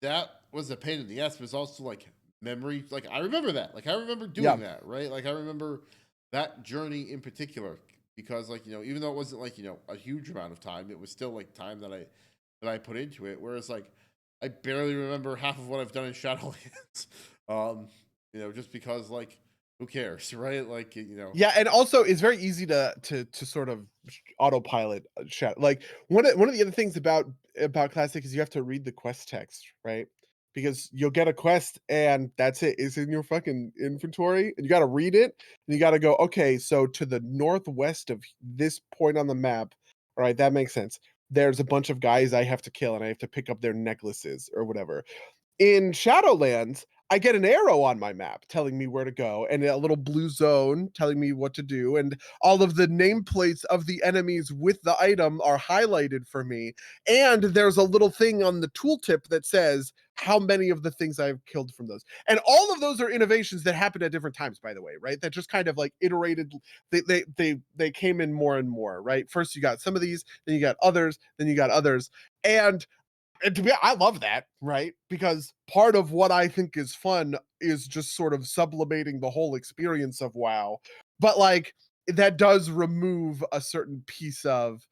A: that was a pain in the ass, but it's also like memory. Like I remember that. Like I remember
B: Yeah.
A: doing that, right? Like I remember that journey in particular because, like, even though it wasn't like a huge amount of time, it was still like time that I put into it. Whereas like I barely remember half of what I've done in Shadowlands. Just because like who cares, right? Like
B: Yeah, and also it's very easy to sort of autopilot chat. Like one of the other things about classic is you have to read the quest text, right? Because you'll get a quest and that's it. It's in your fucking inventory and you got to read it and you got to go, okay, so to the northwest of this point on the map, all right, that makes sense. There's a bunch of guys I have to kill and I have to pick up their necklaces or whatever. In Shadowlands, I get an arrow on my map telling me where to go and a little blue zone telling me what to do. And all of the nameplates of the enemies with the item are highlighted for me. And there's a little thing on the tooltip that says how many of the things I've killed from those. And all of those are innovations that happen at different times, by the way, right? That just kind of like iterated. They came in more and more, right? First you got some of these, then you got others, then you got others. And to me, I love that, right? Because part of what I think is fun is just sort of sublimating the whole experience of WoW. But that does remove a certain piece of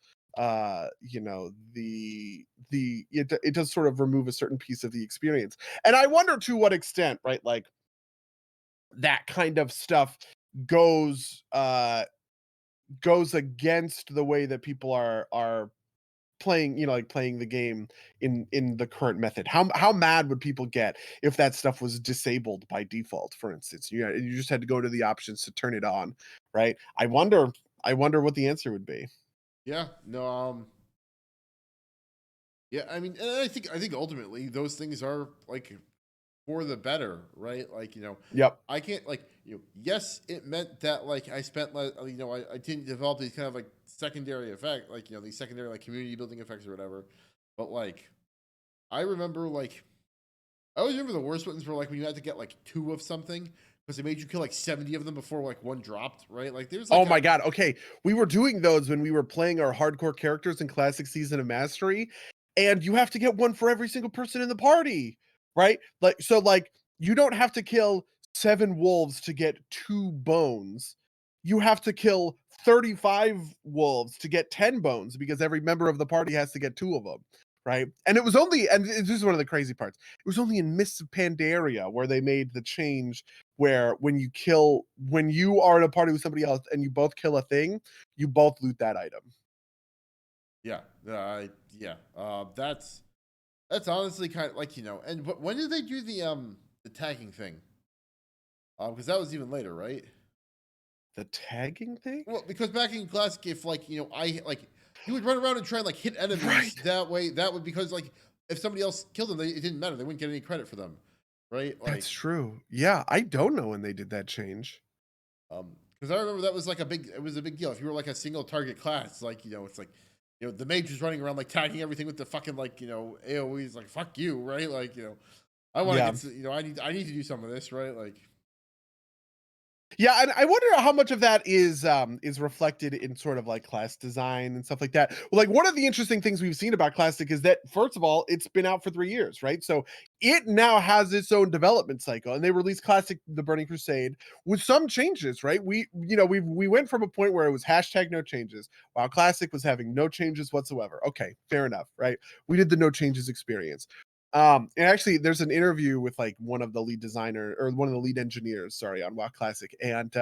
B: it does sort of remove a certain piece of the experience. And I wonder to what extent, right? Like that kind of stuff goes goes against the way that people are playing, playing the game in the current method. How mad would people get if that stuff was disabled by default, for instance? You just had to go to the options to turn it on, right? I wonder what the answer would be.
A: yeah, no, yeah, I mean, and I think ultimately those things are like for the better, right? Like,
B: Yep.
A: I can't like, yes, it meant that like I spent like, I didn't develop these kind of like secondary effect, like, these secondary like community building effects or whatever. But like, I remember like, I always remember the worst ones were like when you had to get like two of something because it made you kill like 70 of them before like one dropped, right? Like there's
B: Oh
A: like
B: my god. Okay. We were doing those when we were playing our hardcore characters in classic season of mastery, and you have to get one for every single person in the party, right? Like you don't have to kill 7 wolves to get 2 bones. You have to kill 35 wolves to get 10 bones because every member of the party has to get 2 of them, right? And this is one of the crazy parts. It was only in Mists of Pandaria where they made the change where when you are in a party with somebody else and you both kill a thing, you both loot that item.
A: yeah, yeah. That's honestly kind of like and when did they do the tagging thing? Because that was even later, right?
B: The tagging thing?
A: Well, because back in classic, if like I like you would run around and try and like hit enemies
B: Right.
A: that way. That would because like if somebody else killed them, it didn't matter. They wouldn't get any credit for them, right? Like
B: That's true. Yeah, I don't know when they did that change.
A: because I remember that was like it was a big deal. If you were like a single target class, like it's like the mage was running around like tagging everything with the fucking like AOE's like fuck you, right? Like I want to
B: Yeah.
A: get I need to do some of this, right? Like
B: Yeah, and I wonder how much of that is reflected in sort of like class design and stuff like that. Well, like one of the interesting things we've seen about Classic is that first of all, it's been out for 3 years, right? So it now has its own development cycle, and they released Classic: The Burning Crusade with some changes, right? We went from a point where it was hashtag no changes, while Classic was having no changes whatsoever. Okay, fair enough, right? We did the no changes experience. And actually, there's an interview with like one of the lead designer or one of the lead engineers, sorry, on WoW Classic, and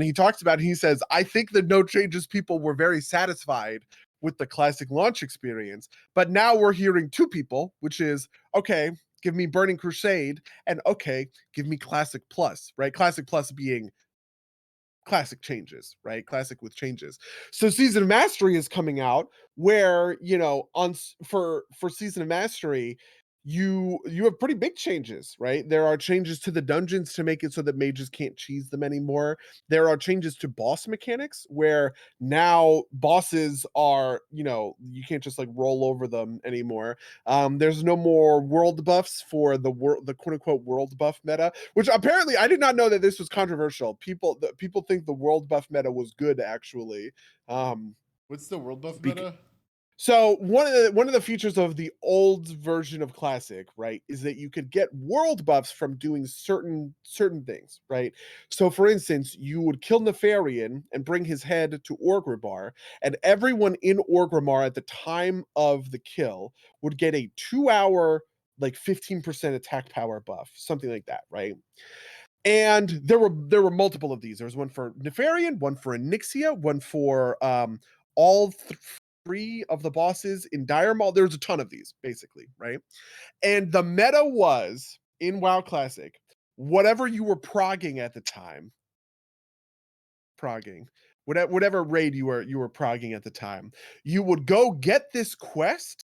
B: he talks about. He says, "I think the no changes people were very satisfied with the classic launch experience, but now we're hearing two people, which is okay, give me Burning Crusade, and okay, give me Classic Plus, right? Classic Plus being classic changes, right? Classic with changes. So Season of Mastery is coming out where, for Season of Mastery, you have pretty big changes, right? There are changes to the dungeons to make it so that mages can't cheese them anymore. There are changes to boss mechanics where now bosses are, you can't just like roll over them anymore. There's no more world buffs for the quote unquote world buff meta, which apparently I did not know that this was controversial. People think the world buff meta was good actually.
A: What's the world buff meta?
B: So one of the features of the old version of Classic, right, is that you could get world buffs from doing certain things, right? So for instance, you would kill Nefarian and bring his head to Orgrimmar, and everyone in Orgrimmar at the time of the kill would get a 2-hour like 15% attack power buff, something like that, right? And there were multiple of these. There was one for Nefarian, one for Onyxia, one for all three of the bosses in Dire Maul. There's a ton of these, basically, right? And the meta was in WoW Classic, whatever you were progging at the time, progging, whatever raid you were progging at the time, you would go get this quest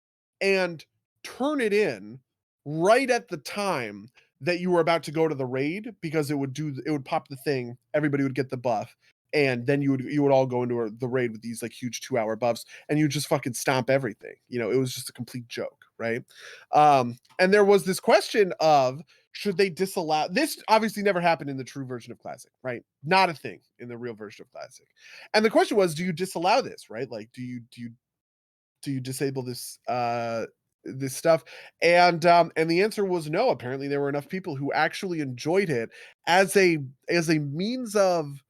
B: and turn it in right at the time that you were about to go to the raid, because it would pop the thing, everybody would get the buff, and then you would all go into the raid with these like huge 2-hour buffs, and you just fucking stomp everything. It was just a complete joke, right? And there was this question of, should they disallow this? Obviously never happened in the true version of Classic, right? Not a thing in the real version of Classic. And the question was, do you disallow this, right? Like, do you disable this stuff? And the answer was no. Apparently there were enough people who actually enjoyed it as a means of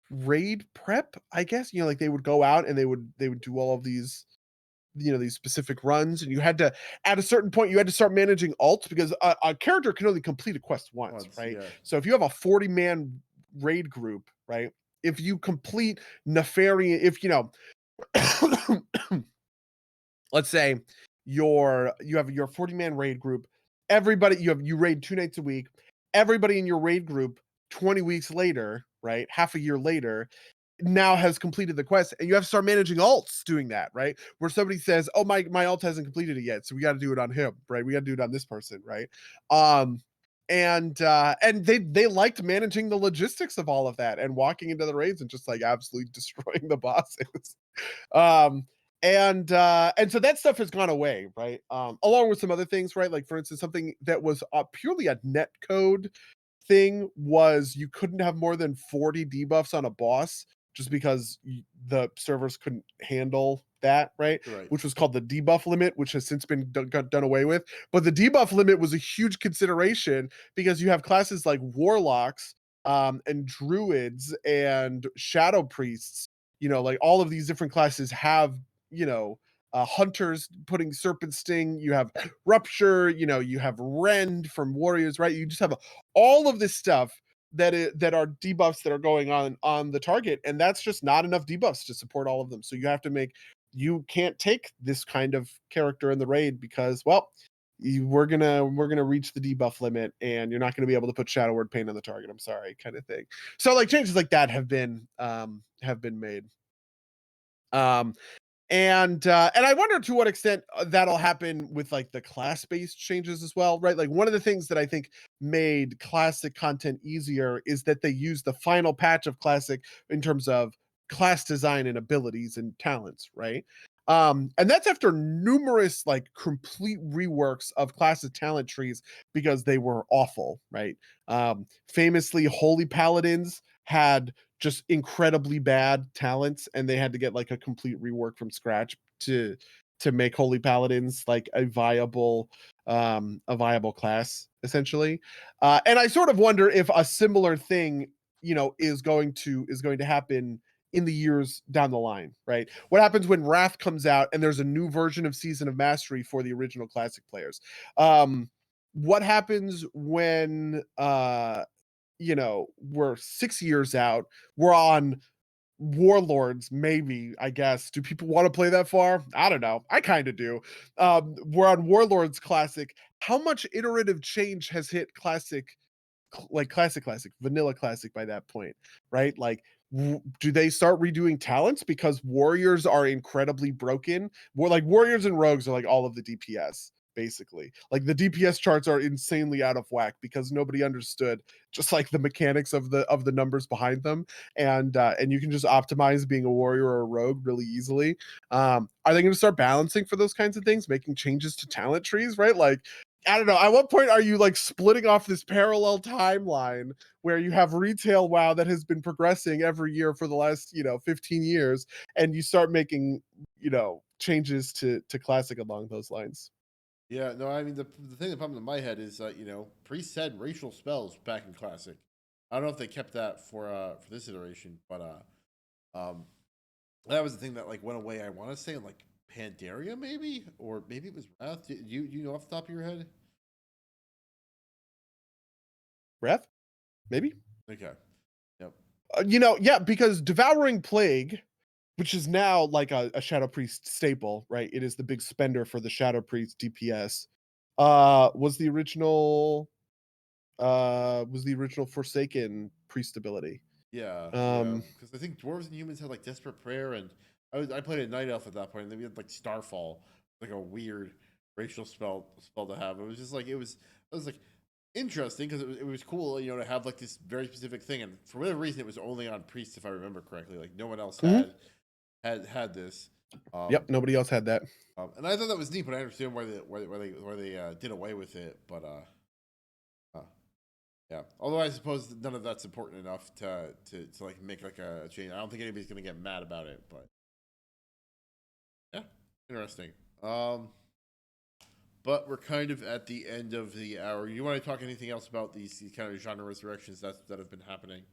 B: raid prep, I guess. Like they would go out and they would do all of these, these specific runs, and you had to, at a certain point, you had to start managing alts, because a character can only complete a quest once, right?
A: Yeah.
B: So if you have a 40-man raid group, right, if you complete Nefarian, if let's say you have your 40-man raid group, everybody, you raid 2 nights a week, everybody in your raid group 20 weeks later, right, half a year later, now has completed the quest, and you have to start managing alts doing that, right? Where somebody says, "Oh, my alt hasn't completed it yet, so we got to do it on him, right? We got to do it on this person, right?" And they liked managing the logistics of all of that and walking into the raids and just like absolutely destroying the bosses. um and so that stuff has gone away, right? Along with some other things, right? Like for instance, something that was purely a net code thing was you couldn't have more than 40 debuffs on a boss, just because the servers couldn't handle that, right?
A: Right.
B: Which was called the debuff limit, which has since been got done away with. But the debuff limit was a huge consideration because you have classes like warlocks, and druids and shadow priests. Like all of these different classes have, hunters putting serpent sting. You have rupture. You have rend from warriors, right? You just have all of this stuff that are debuffs that are going on the target, and that's just not enough debuffs to support all of them. So you can't take this kind of character in the raid because, well, we're gonna reach the debuff limit, and you're not gonna be able to put Shadow Word Pain on the target. I'm sorry, kind of thing. So like changes like that have been made. Um, and I wonder to what extent that'll happen with like the class-based changes as well, right? Like one of the things that I think made classic content easier is that they used the final patch of classic in terms of class design and abilities and talents, right? And that's after numerous like complete reworks of classic talent trees because they were awful, right? Famously, Holy Paladins had just incredibly bad talents, and they had to get like a complete rework from scratch to make Holy Paladins like a viable class, essentially. And I sort of wonder if a similar thing, is going to happen in the years down the line, right? What happens when Wrath comes out and there's a new version of Season of Mastery for the original classic players? What happens when we're 6 years out, we're on Warlords, maybe, I guess. Do people want to play that far? I don't know. I kind of do. We're on Warlords Classic. How much iterative change has hit classic vanilla classic by that point, right? Like, do they start redoing talents because warriors are incredibly broken? Warriors and rogues are like all of the DPS, basically. Like, the DPS charts are insanely out of whack because nobody understood just like the mechanics of the numbers behind them, and you can just optimize being a warrior or a rogue really easily. Are they going to start balancing for those kinds of things, making changes to talent trees, right? Like, I don't know. At what point are you like splitting off this parallel timeline where you have retail WoW that has been progressing every year for the last, 15 years, and you start making, changes to classic along those lines?
A: Yeah, no, I mean the thing that popped into my head is priests had racial spells back in classic. I don't know if they kept that for this iteration, but um that was the thing that like went away. I want to say like Pandaria maybe, or maybe it was Wrath. You know off the top of your head?
B: Breath, maybe.
A: Okay. Yep.
B: Yeah, because Devouring Plague, which is now like a Shadow Priest staple, right? It is the big spender for the Shadow Priest DPS. Was the original Forsaken priest ability.
A: Yeah.
B: Um,
A: Because I think dwarves and humans had like desperate prayer, and I played a night elf at that point, and then we had like Starfall, like a weird racial spell to have. It was just like it was like interesting because it was cool, to have like this very specific thing, and for whatever reason, it was only on priests, if I remember correctly. Like no one else
B: mhm.
A: had this. Um,
B: Yep, nobody else had that.
A: and I thought that was neat, but I understand why they did away with it. But uh, yeah. Although I suppose none of that's important enough to like make like a change. I don't think anybody's gonna get mad about it, but yeah, interesting. But we're kind of at the end of the hour. You want to talk anything else about these kind of genre resurrections that have been happening?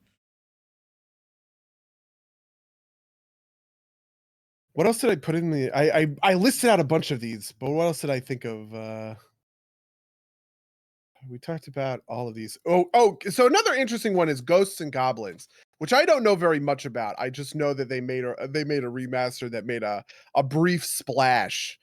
B: What else did I put in the I listed out a bunch of these, but what else did I think of? We talked about all of these. So another interesting one is Ghosts and Goblins, which I don't know very much about. I just know that they made a remaster that made a brief splash,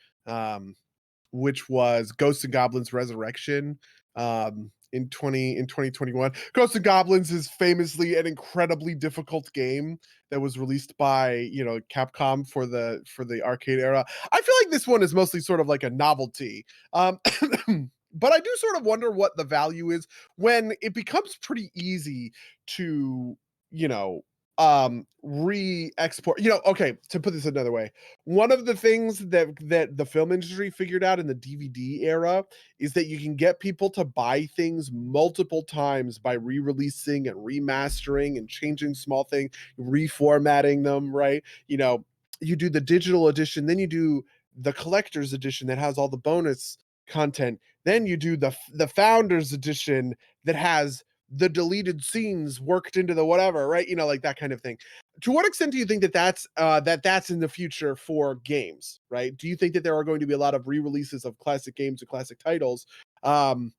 B: which was Ghosts and Goblins Resurrection, in 2021. Ghosts and Goblins is famously an incredibly difficult game that was released by, Capcom for the arcade era. I feel like this one is mostly sort of like a novelty. Um but I do sort of wonder what the value is when it becomes pretty easy to, you know, re-export. Okay, to put this another way, one of the things that the film industry figured out in the DVD era is that you can get people to buy things multiple times by re-releasing and remastering and changing small things, reformatting them, right? You do the digital edition, then you do the collector's edition that has all the bonus content, then you do the founders edition that has the deleted scenes worked into the whatever, right? Like that kind of thing. To what extent do you think that that's in the future for games, right? Do you think that there are going to be a lot of re-releases of classic games and classic titles, um,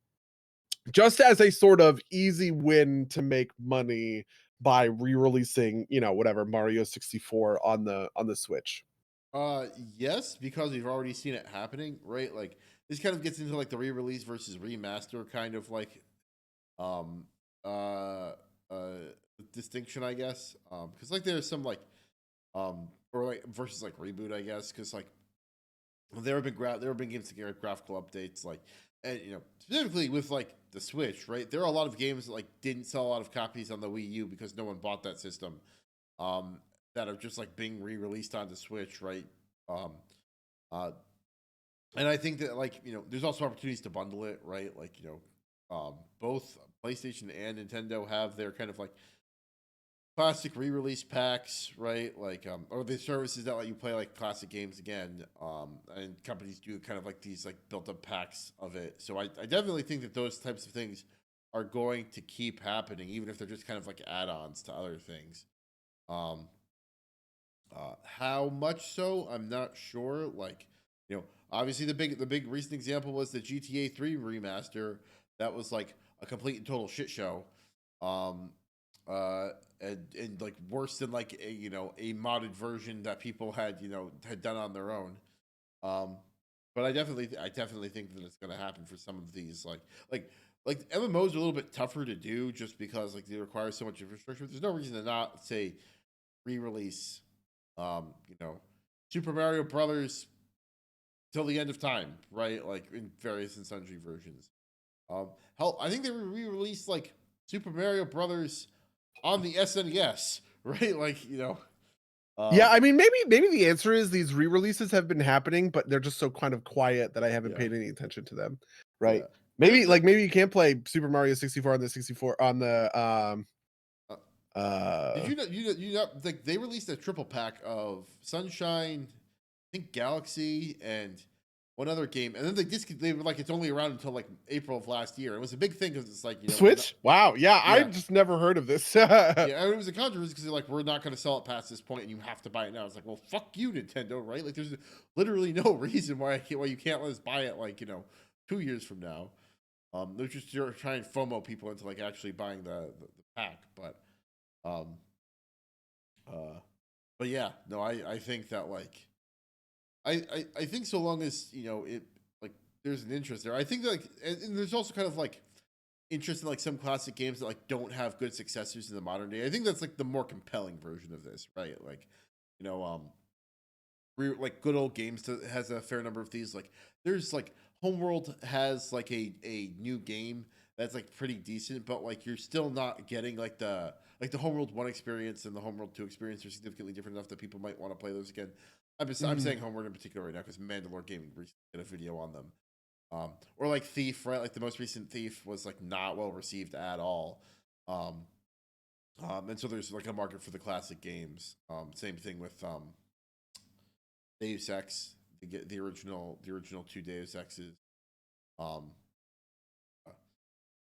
B: just as a sort of easy win to make money by re-releasing, whatever Mario 64 on the Switch?
A: Yes, because we've already seen it happening, right? Like this kind of gets into like the re-release versus remaster kind of like um uh uh distinction, I guess. Because like there's some like or like versus like reboot, I guess, because like there have been games that get graphical updates, like, and specifically with like the Switch, right? There are a lot of games that like didn't sell a lot of copies on the Wii U because no one bought that system, um, that are just like being re-released on the Switch, right? Um, uh, and I think that like there's also opportunities to bundle it, right? Like both PlayStation and Nintendo have their kind of like classic re-release packs, right? Like or the services that let you play like classic games again. And companies do kind of like these like built-up packs of it. So I definitely think that those types of things are going to keep happening, even if they're just kind of like add-ons to other things. Um, how much so, I'm not sure. Like, obviously the big recent example was the GTA 3 remaster. That was like a complete and total shit show. Um, and like worse than like a modded version that people had done on their own. Um, but I definitely think that it's going to happen for some of these like MMOs are a little bit tougher to do just because like they require so much infrastructure. There's no reason to not say re-release, Super Mario Brothers till the end of time, right? Like in various and sundry versions. Hell, I think they re-released like Super Mario Brothers on the SNES, right? Like
B: Yeah,
A: um,
B: I mean, maybe the answer is these re-releases have been happening, but they're just so kind of quiet that I haven't
A: yeah,
B: paid any attention to them, right?
A: yeah.
B: Maybe you can't play Super Mario 64 on the 64 on the
A: Uh, did
B: uh
A: you know like they released a triple pack of Sunshine, I think Galaxy, and one other game, and then they were like it's only around until like April of last year. It was a big thing because it's like
B: Switch? Wow, yeah, I
A: yeah.
B: just never heard of this.
A: Yeah, I mean, it was a controversy because they're like, we're not going to sell it past this point, and you have to buy it now. It's like, well, fuck you, Nintendo, right? Like, there's literally no reason why you can't let us buy it, like 2 years from now. They're just trying to FOMO people into like actually buying the pack, um, but yeah, no, I think that like, I think so long as it like there's an interest there. I think that, like, and there's also kind of like interest in like some classic games that like don't have good successors in the modern day. I think that's like the more compelling version of this, right? Like, you know, um, like good old games has a fair number of these. Like, there's like Homeworld has like a new game that's like pretty decent, but like you're still not getting like the Homeworld 1 experience and the Homeworld 2 experience are significantly different enough that people might want to play those again. I'm
B: Mhm.
A: saying Homeworld in particular right now because Mandalore Gaming recently did a video on them. Or like Thief, right? Like the most recent Thief was like not well received at all. Um, and so there's like a market for the classic games. Same thing with Deus Ex, the original two Deus Exes. Um,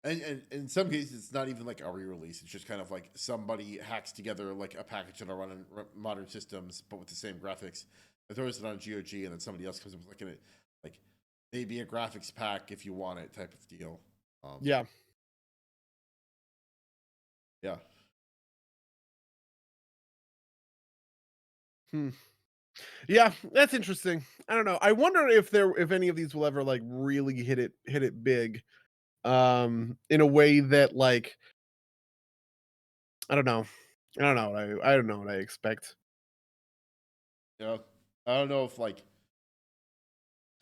A: and in some cases, it's not even like a re-release. It's just kind of like somebody hacks together like a package that are running modern systems, but with the same graphics, and throws it on GOG, and then somebody else comes up with like maybe a graphics pack if you want it type of deal. Um,
B: Yeah.
A: yeah.
B: Hmm. Yeah, that's interesting. I don't know. I wonder if any of these will ever like really hit it big in a way that like I don't know. I don't know what I expect.
A: Yeah. I don't know if like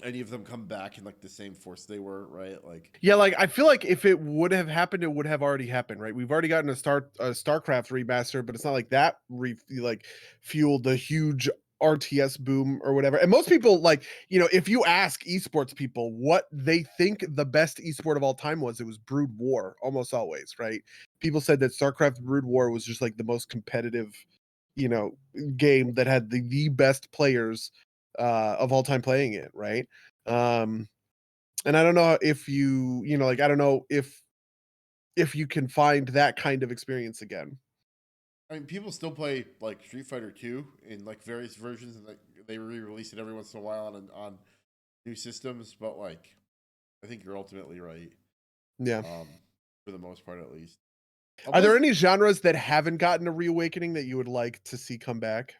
A: any of them come back in like the same force they were, right? Like,
B: Yeah, like I feel like if it would have happened, it would have already happened, right? We've already gotten a StarCraft remaster, but it's not like that like fueled the huge RTS boom or whatever. And most people like, if you ask esports people what they think the best esport of all time was, it was Brood War, almost always, right? People said that StarCraft Brood War was just like the most competitive, you know, game that had the best players of all time playing it, right? Um and I don't know if like I don't know if you can find that kind of experience again.
A: I mean, people still play like Street Fighter 2 in like various versions, and like they re-release it every once in a while on new systems. But like, I think you're ultimately right,
B: Yeah.
A: um, for the most part, at least.
B: Are there
A: Was
B: any genres that haven't gotten a reawakening that you would like to see come back?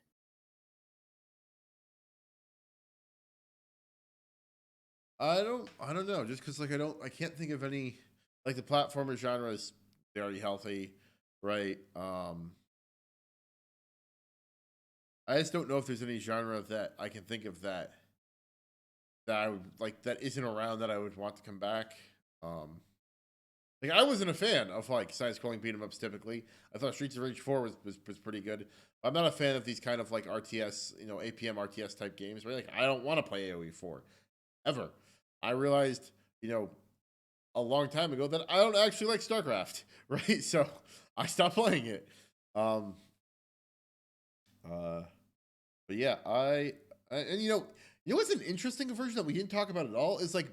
A: I don't know, just because like I can't think of any like the platformer genre is very healthy, right? I just don't know if there's any genre that I can think of that I would like that isn't around that I would want to come back. Um, like I wasn't a fan of like side scrolling beat 'em ups typically. I thought Streets of Rage 4 was pretty good. I'm not a fan of these kind of like RTS, APM RTS type games, right? Like I don't want to play AoE 4 ever. I realized, a long time ago that I don't actually like StarCraft, right? So I stopped playing it. Um uh but yeah, and what's an interesting version that we didn't talk about at all is like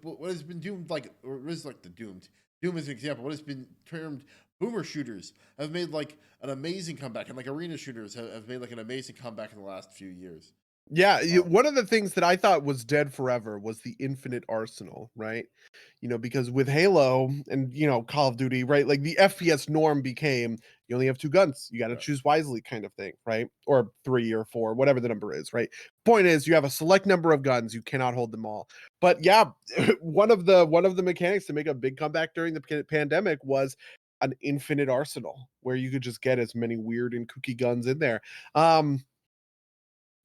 A: what has been doomed like or is like the doomed Doom is an example. What has been termed boomer shooters have made like an amazing comeback, and like arena shooters have made like an amazing comeback in the last few years.
B: Yeah,
A: Um,
B: one of the things that I thought was dead forever was the infinite arsenal, right? Because with Halo and Call of Duty, right? Like the FPS norm became you only have two guns, you got to
A: yeah,
B: choose wisely, kind of thing, right? Or three or four, whatever the number is, right? Point is, you have a select number of guns, you cannot hold them all. But yeah, one of the mechanics to make a big comeback during the pandemic was an infinite arsenal where you could just get as many weird and kooky guns in there.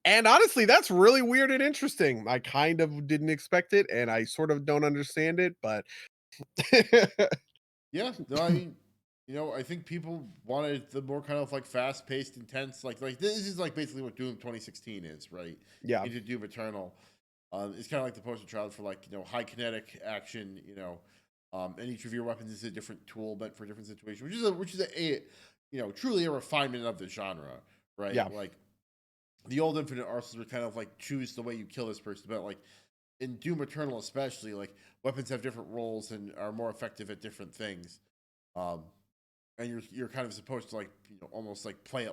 B: And honestly, that's really weird and interesting. I kind of didn't expect it, and I sort of don't understand it, but
A: yeah. No, I mean, I think people wanted the more kind of like fast paced, intense, like this is like basically what Doom 2016 is, right?
B: yeah,
A: Into Doom Eternal. It's kind of like the poster child for like high kinetic action. And each of your weapons is a different tool meant for a different situation, which is a truly a refinement of the genre, right?
B: yeah,
A: Like the old Infinite Arsenals were kind of like choose the way you kill this person, but like in Doom Eternal especially, like weapons have different roles and are more effective at different things. Um, and you're kind of supposed to like almost like play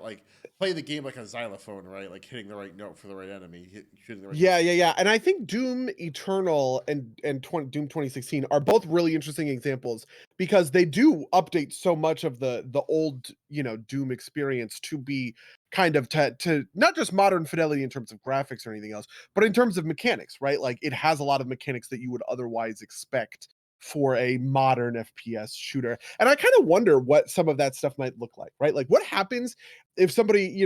A: the game like a xylophone, right? Like hitting the right note for the right enemy, shooting the right
B: yeah,
A: missile.
B: yeah, yeah. And I think Doom Eternal and Doom 2016 are both really interesting examples because they do update so much of the old Doom experience to be kind of to not just modern fidelity in terms of graphics or anything else, but in terms of mechanics, right? Like it has a lot of mechanics that you would otherwise expect for a modern FPS shooter. And I kind of wonder what some of that stuff might look like, right? Like what happens if somebody,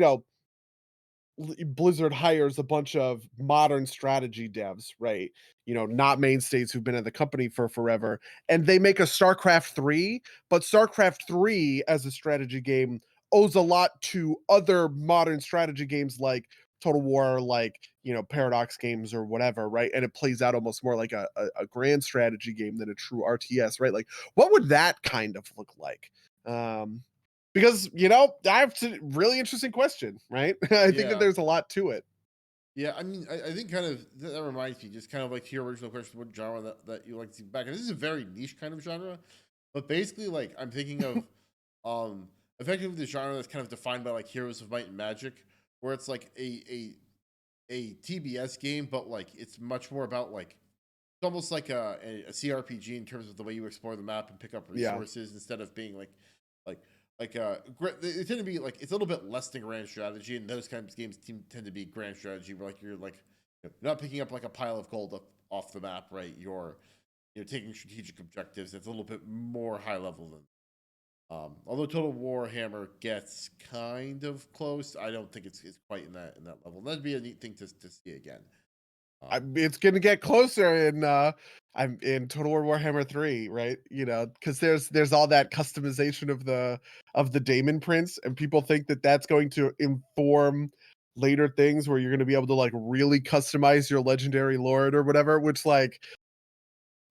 B: Blizzard hires a bunch of modern strategy devs, right? Not mainstays who've been at the company for forever, and they make a StarCraft 3, but StarCraft 3 as a strategy game owes a lot to other modern strategy games like Total War, like, Paradox games or whatever, right? And it plays out almost more like a grand strategy game than a true RTS, right? Like, what would that kind of look like? Because I have a really interesting question, right? I think that
A: Yeah,
B: there's a lot to it.
A: yeah. I mean, I think kind of that reminds me, just kind of like to your original question, what genre that you like to see back. And this is a very niche kind of genre, but basically, like I'm thinking of um effectively the genre that's kind of defined by like Heroes of Might and Magic, where it's like a TBS game, but like it's much more about like it's almost like a CRPG in terms of the way you explore the map and pick up
B: Yeah.
A: resources instead of being like they tend to be like it's a little bit less than grand strategy, and those kinds of games tend to be grand strategy where like you're like you're not picking up like a pile of gold up off the map, right? You're taking strategic objectives. It's a little bit more high level than although Total Warhammer gets kind of close, I don't think it's quite in that level. And that'd be a neat thing to see again.
B: It's gonna get closer in I'm in Total War Warhammer 3, right? Because there's all that customization of the Daemon Prince, and people think that that's going to inform later things where you're going to be able to like really customize your legendary lord or whatever, which like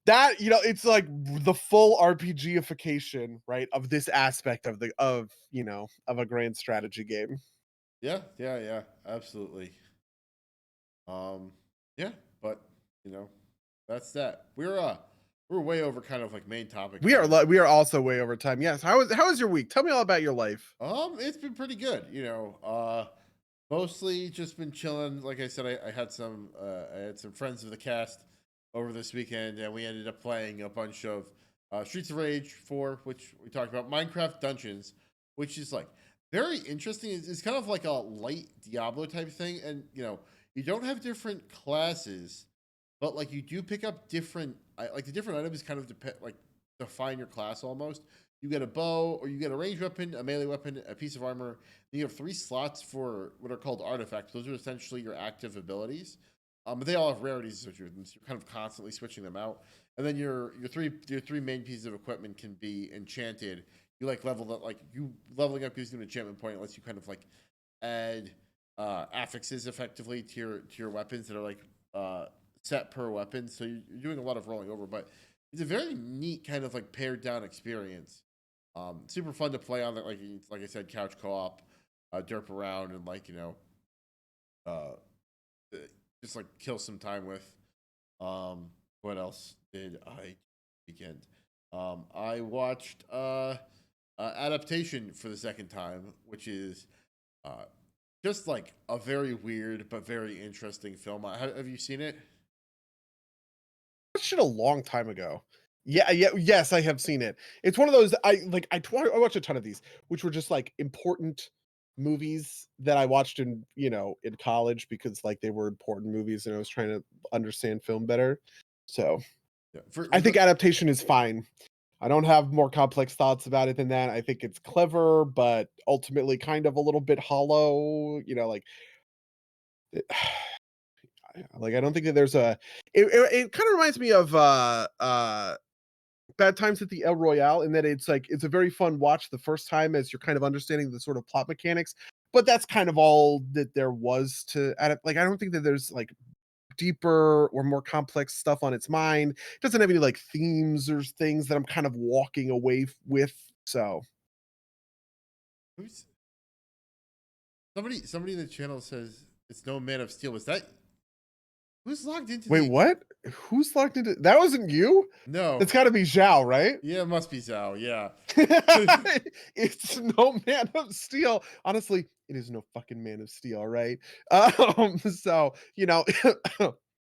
B: that it's like the full RPGification, right, of this aspect of a grand strategy game.
A: Yeah, yeah, yeah, absolutely. Um, yeah, but you know, that's that. We're way over kind of like main topic time.
B: We are also way over time. Yes. How is your week? Tell me all about your life.
A: It's been pretty good. Mostly just been chilling. Like I said, I had some friends of the cast over this weekend, and we ended up playing a bunch of Streets of Rage 4, which we talked about, Minecraft Dungeons, which is like very interesting. It's kind of like a light Diablo type thing, and you don't have different classes, but like you do pick up like the different items kind of define your class almost. You get a bow, or you get a ranged weapon, a melee weapon, a piece of armor. Then you have 3 slots for what are called artifacts. Those are essentially your active abilities. But they all have rarities associated with them, so you're kind of constantly switching them out. And then your three main pieces of equipment can be enchanted. You like level that like you leveling up gives you an enchantment point. It lets you kind of like add affixes effectively to your weapons that are like set per weapon. So you're doing a lot of rolling over, but it's a very neat kind of like pared down experience. Super fun to play on that, like I said, couch co-op, derp around and uh, uh, just like kill some time with. What else did I weekend? I watched. adaptation for the second time, which is uh, just like a very weird but very interesting film. Have you seen it?
B: Watched it a long time ago. Yeah, yes, I have seen it. It's one of those I watched a ton of these, which were just like important movies that I watched in college because like they were important movies and I was trying to understand film better. So
A: Yeah.
B: I think adaptation is fine. I don't have more complex thoughts about it than that. I think it's clever, but ultimately kind of a little bit hollow. Like I don't think that there's a. It kind of reminds me of Bad Times at the El Royale in that it's like it's a very fun watch the first time as you're kind of understanding the sort of plot mechanics, but that's kind of all that there was to adapt. Like I don't think that there's like deeper or more complex stuff on its mind. It doesn't have any like themes or things that I'm kind of walking away with. So
A: Who's somebody in the channel says it's no Man of Steel. Was that who's logged into
B: wait,
A: the?
B: what? Who's locked into that? Wasn't you?
A: No.
B: That's got to be Zhao, right?
A: Yeah, it must be Zhao. Yeah.
B: It's no Man of Steel. Honestly, it is no fucking Man of Steel, right? So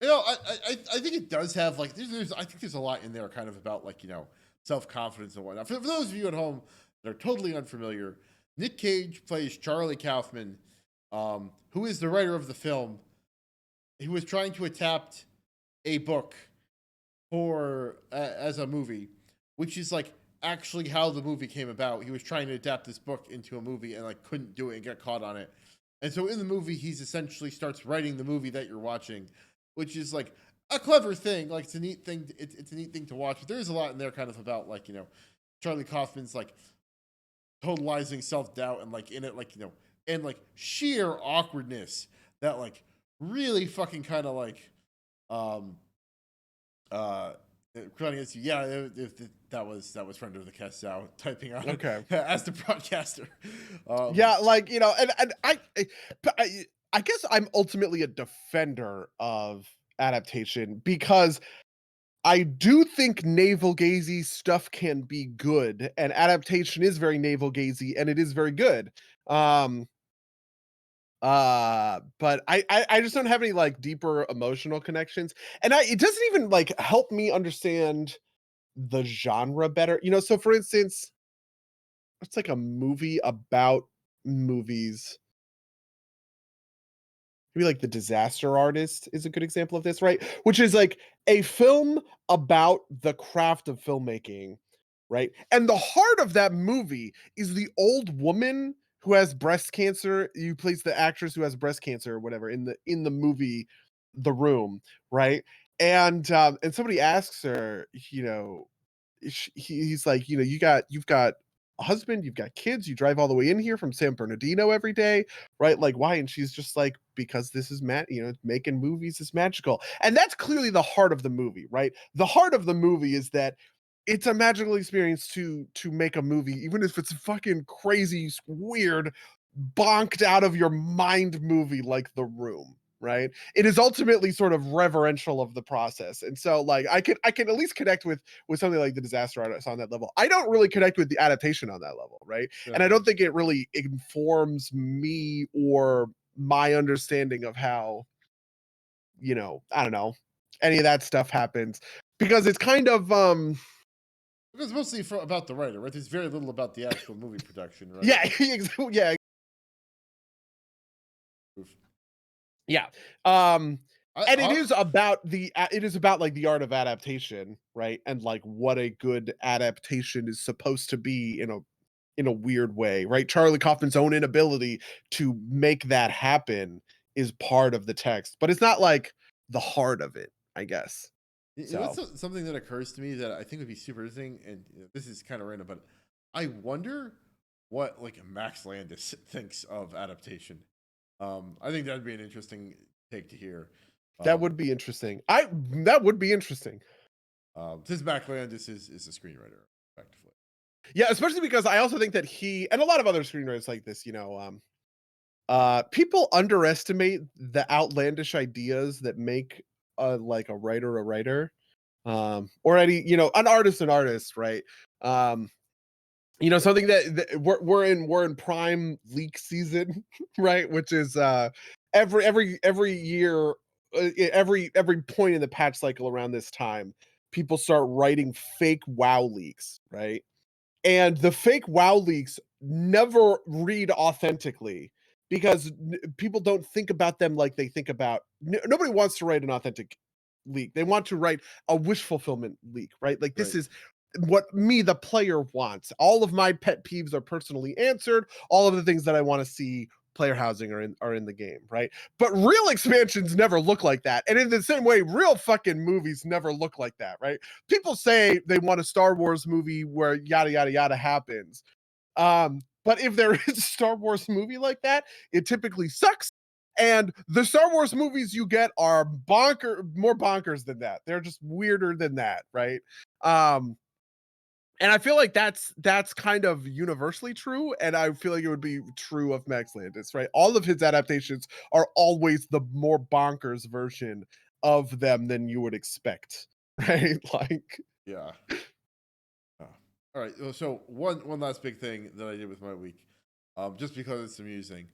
A: I think it does have like there's I think there's a lot in there kind of about like self confidence and whatnot. For those of you at home that are totally unfamiliar, Nick Cage plays Charlie Kaufman, who is the writer of the film. He was trying to adapt a book for as a movie, which is like actually how the movie came about. He was trying to adapt this book into a movie and like couldn't do it and get caught on it. And so in the movie, he's essentially starts writing the movie that you're watching, which is like a clever thing. Like it's a neat thing. It's a neat thing to watch. But there is a lot in there kind of about like Charlie Kaufman's like totalizing self doubt and like in it like and like sheer awkwardness that like really fucking kind of like um uh against you. Yeah, that was friend of the cast out typing on
B: okay.
A: as the broadcaster.
B: Yeah, like, and I guess I'm ultimately a defender of adaptation because I do think navel gazy stuff can be good, and adaptation is very navel gazy, and it is very good. Um, but I just don't have any like deeper emotional connections, and it doesn't even like help me understand the genre better. So for instance, it's like a movie about movies. Maybe like The Disaster Artist is a good example of this, right? Which is like a film about the craft of filmmaking, right? And the heart of that movie is the old woman who has breast cancer. You plays the actress who has breast cancer or whatever in the movie The Room, right? And somebody asks her, he's like, you've got a husband, you've got kids, you drive all the way in here from San Bernardino every day, right? Like, why? And she's just like, because this is making movies is magical. And that's clearly the heart of the movie, right? The heart of the movie is that it's a magical experience to make a movie, even if it's fucking crazy, weird, bonked out of your mind movie like The Room, right? It is ultimately sort of reverential of the process. And so like I can at least connect with something like The Disaster Artist on that level. I don't really connect with the adaptation on that level, right? And I
A: Definitely.
B: don't think it really informs me or my understanding of how, I don't know, any of that stuff happens because it's kind of
A: Because mostly about the writer, right? There's very little about the actual movie production, right?
B: yeah, yeah,
A: Oof.
B: yeah. Um
A: I,
B: and
A: I
B: it is about like the art of adaptation, right? And like what a good adaptation is supposed to be in a weird way, right? Charlie Kaufman's own inability to make that happen is part of the text, but it's not like the heart of it, I guess.
A: what's
B: So
A: something that occurs to me that I think would be super interesting, and this is kind of random, but I wonder what like Max Landis thinks of adaptation. I think that'd be an interesting take to hear.
B: that
A: Um,
B: would be interesting. That would be interesting.
A: since Max Landis is a screenwriter, effectively.
B: Yeah, especially because I also think that he and a lot of other screenwriters like this, people underestimate the outlandish ideas that make like a writer, or any, an artist, right? Um, something that we're in prime leak season, right? Which is every year, every point in the patch cycle around this time, people start writing fake WoW leaks, right? And the fake WoW leaks never read authentically because people don't think about them like they think about. Nobody wants to write an authentic leak. They want to write a wish fulfillment leak, right? Like this
A: Right.
B: is what me, the player, wants. All of my pet peeves are personally answered. All of the things that I want to see player housing are in the game, right? But real expansions never look like that. And in the same way, real fucking movies never look like that, right? People say they want a Star Wars movie where yada yada yada happens. But if there is a Star Wars movie like that, it typically sucks. And the Star Wars movies you get are more bonkers than that. They're just weirder than that, right? And I feel like that's kind of universally true, and I feel like it would be true of Max Landis, right? All of his adaptations are always the more bonkers version of them than you would expect, right? Like,
A: Yeah. All right. So one last big thing that I did with my week, just because it's amusing.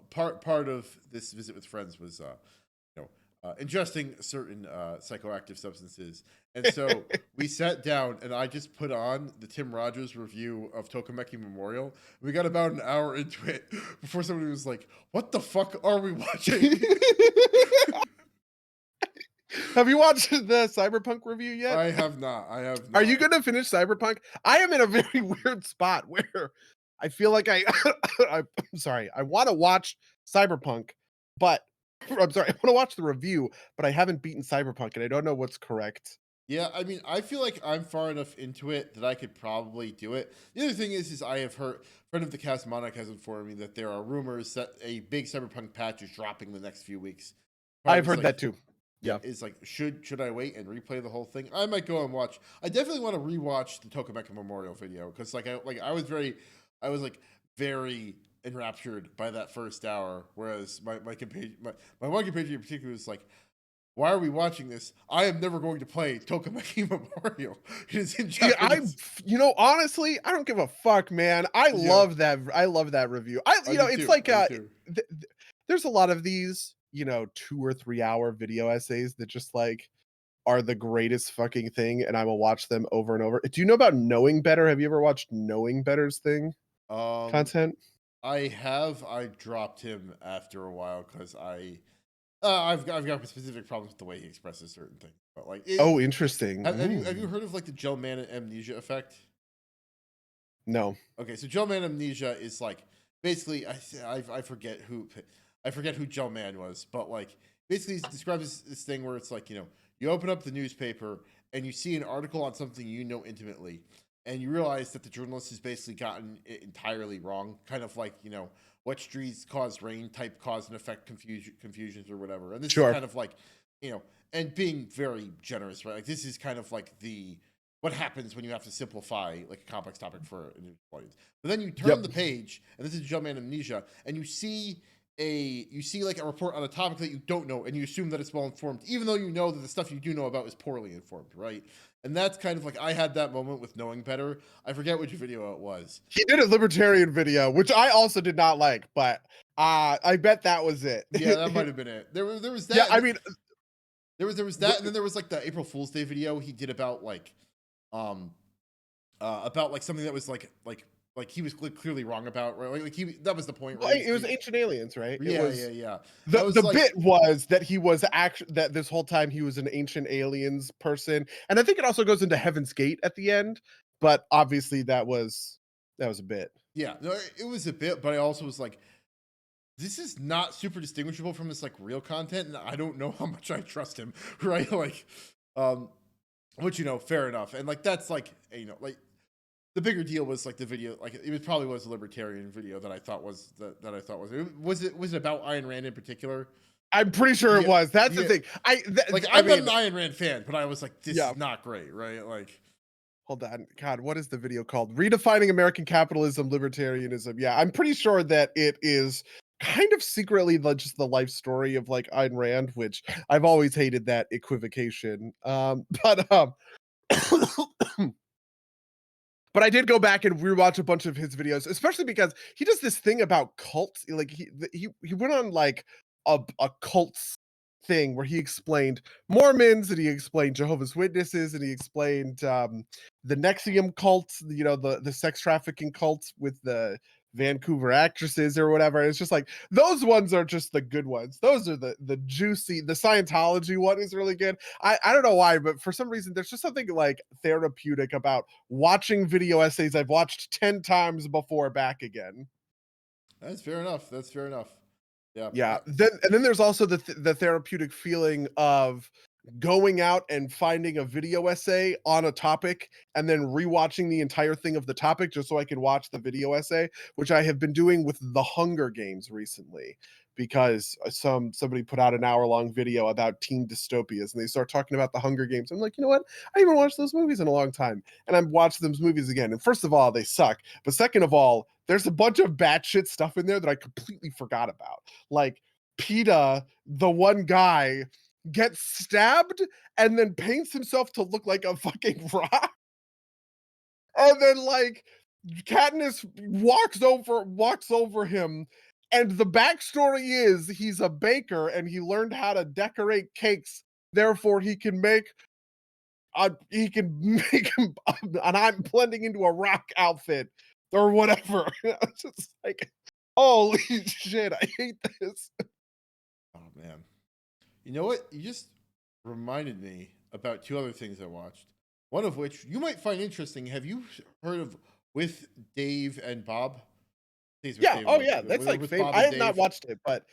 A: Part of this visit with friends was ingesting certain psychoactive substances, and so we sat down and I just put on the Tim Rogers review of Tokimeki Memorial. We got about an hour into it before somebody was like, "What the fuck are we watching?"
B: have you watched the Cyberpunk review yet?
A: I have not. I have
B: Are
A: not.
B: you gonna finish Cyberpunk? I am in a very weird spot where I feel like I'm sorry, I want to watch Cyberpunk, but I'm sorry, I want to watch the review, but I haven't beaten Cyberpunk and I don't know what's correct.
A: Yeah, I mean, I feel like I'm far enough into it that I could probably do it. The other thing is I have heard, friend of the cast, Monik, has informed me that there are rumors that a big Cyberpunk patch is dropping the next few weeks. Part of
B: I've
A: it's
B: heard
A: like,
B: that too.
A: yeah,
B: Yeah.
A: it's like, should I wait and replay the whole thing? I might go and watch. I definitely want to rewatch the Tokimeki Memorial video because I was like very enraptured by that first hour, whereas my my one compatriot in particular was like, why are we watching this? I am never going to play Tokimeki Memorial. It is in
B: Yeah,
A: Japanese.
B: honestly, I don't give a fuck, man. I
A: Yeah,
B: love that. I love that review.
A: I do
B: It's
A: too.
B: like
A: I do too.
B: there's a lot of these, 2 or 3 hour video essays that just like are the greatest fucking thing, and I will watch them over and over. Do you know about Knowing Better? Have you ever watched Knowing Better's
A: Um,
B: content?
A: I dropped him after a while because I've got specific problems with the way he expresses certain things. But like,
B: Oh, interesting.
A: have you heard of like the gel man amnesia effect?
B: No.
A: Okay, so gel man amnesia is like basically I forget who gel man was, but like basically it describes this thing where it's like you open up the newspaper and you see an article on something you know intimately, and you realize that the journalist has basically gotten it entirely wrong, kind of like what streets cause rain type cause and effect confusions or whatever, and this is
B: Sure.
A: kind of like and being very generous, right? Like this is kind of like the what happens when you have to simplify like a complex topic for an individual audience. But then you turn
B: Yep.
A: the page, and this is Jumpman Amnesia, and you see like a report on a topic that you don't know, and you assume that it's well informed, even though you know that the stuff you do know about is poorly informed, right? And that's kind of like I had that moment with Knowing Better. I forget which video it was.
B: He did a libertarian video, which I also did not like, but I bet that was it.
A: Yeah, that might have been it. There was
B: Yeah,
A: that.
B: I mean,
A: There was that, and then there was like the April Fool's Day video he did um about like something that was like he was clearly wrong about, right? Like he that was the point, right?
B: it was Ancient Aliens, right? It
A: Yeah,
B: was
A: yeah, yeah. I was
B: the
A: like,
B: bit was that he was actually that this whole time he was an Ancient Aliens person, and I think it also goes into Heaven's Gate at the end, but obviously that was a bit.
A: yeah, no, it was a bit, but I also was like, this is not super distinguishable from this like real content, and I don't know how much I trust him, right? Like, um, which fair enough, and like that's like like the bigger deal was like the video, like probably was a libertarian video that I thought was was it about Ayn Rand in particular?
B: I'm pretty sure it
A: Yeah,
B: was. That's the
A: yeah.
B: thing.
A: Like
B: I
A: I'm not
B: mean,
A: an Ayn Rand fan, but I was like, this
B: yeah.
A: is not great, right? Like,
B: Hold on. God, what is the video called? Redefining American Capitalism, Libertarianism. Yeah, I'm pretty sure that it is kind of secretly just the life story of like Ayn Rand, which I've always hated that equivocation. But But I did go back and rewatch a bunch of his videos, especially because he does this thing about cults. Like he went on like a cults thing where he explained Mormons and he explained Jehovah's Witnesses and he explained the Nexium cult, you know, the sex trafficking cult with the Vancouver actresses or whatever. It's just like those ones are just the good ones. Those are the juicy. The Scientology one is really good. I don't know why, but for some reason there's just something like therapeutic about watching video essays I've watched 10 times before back again.
A: That's fair enough. That's fair enough. Yeah.
B: Yeah. Then there's also the therapeutic feeling of going out and finding a video essay on a topic and then rewatching the entire thing of the topic just so I can watch the video essay, which I have been doing with The Hunger Games recently because somebody put out an hour-long video about teen dystopias and they start talking about The Hunger Games. I'm like, you know what? I haven't watched those movies in a long time. And I'm watching those movies again. And first of all, they suck. But second of all, there's a bunch of batshit stuff in there that I completely forgot about. Like PETA, the one guy gets stabbed and then paints himself to look like a fucking rock. And then like Katniss walks over him. And the backstory is he's a baker and he learned how to decorate cakes. Therefore, he can make an I'm blending into a rock outfit or whatever. It's just like, holy shit, I hate this.
A: Oh man. You know what? You just reminded me about two other things I watched. One of which you might find interesting. Have you heard of With Dave and Bob?
B: Yeah. Oh yeah. That's like famous. I have not watched it, but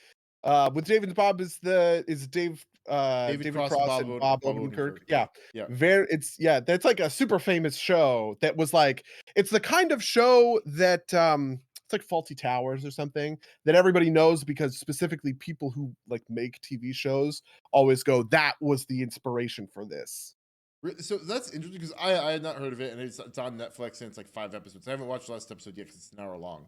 B: with Dave and Bob is Dave
A: David
B: David
A: Cross and
B: Cross and Bob
A: Bob
B: Odenkirk.
A: Odenkirk.
B: Yeah.
A: Yeah.
B: That's like a super famous show that was like it's the kind of show that it's like Faulty Towers or something that everybody knows because specifically people who like make TV shows always go, that was the inspiration for this.
A: So that's interesting because I had not heard of it, and it's on Netflix and it's like 5 episodes. I haven't watched the last episode yet because it's an hour long.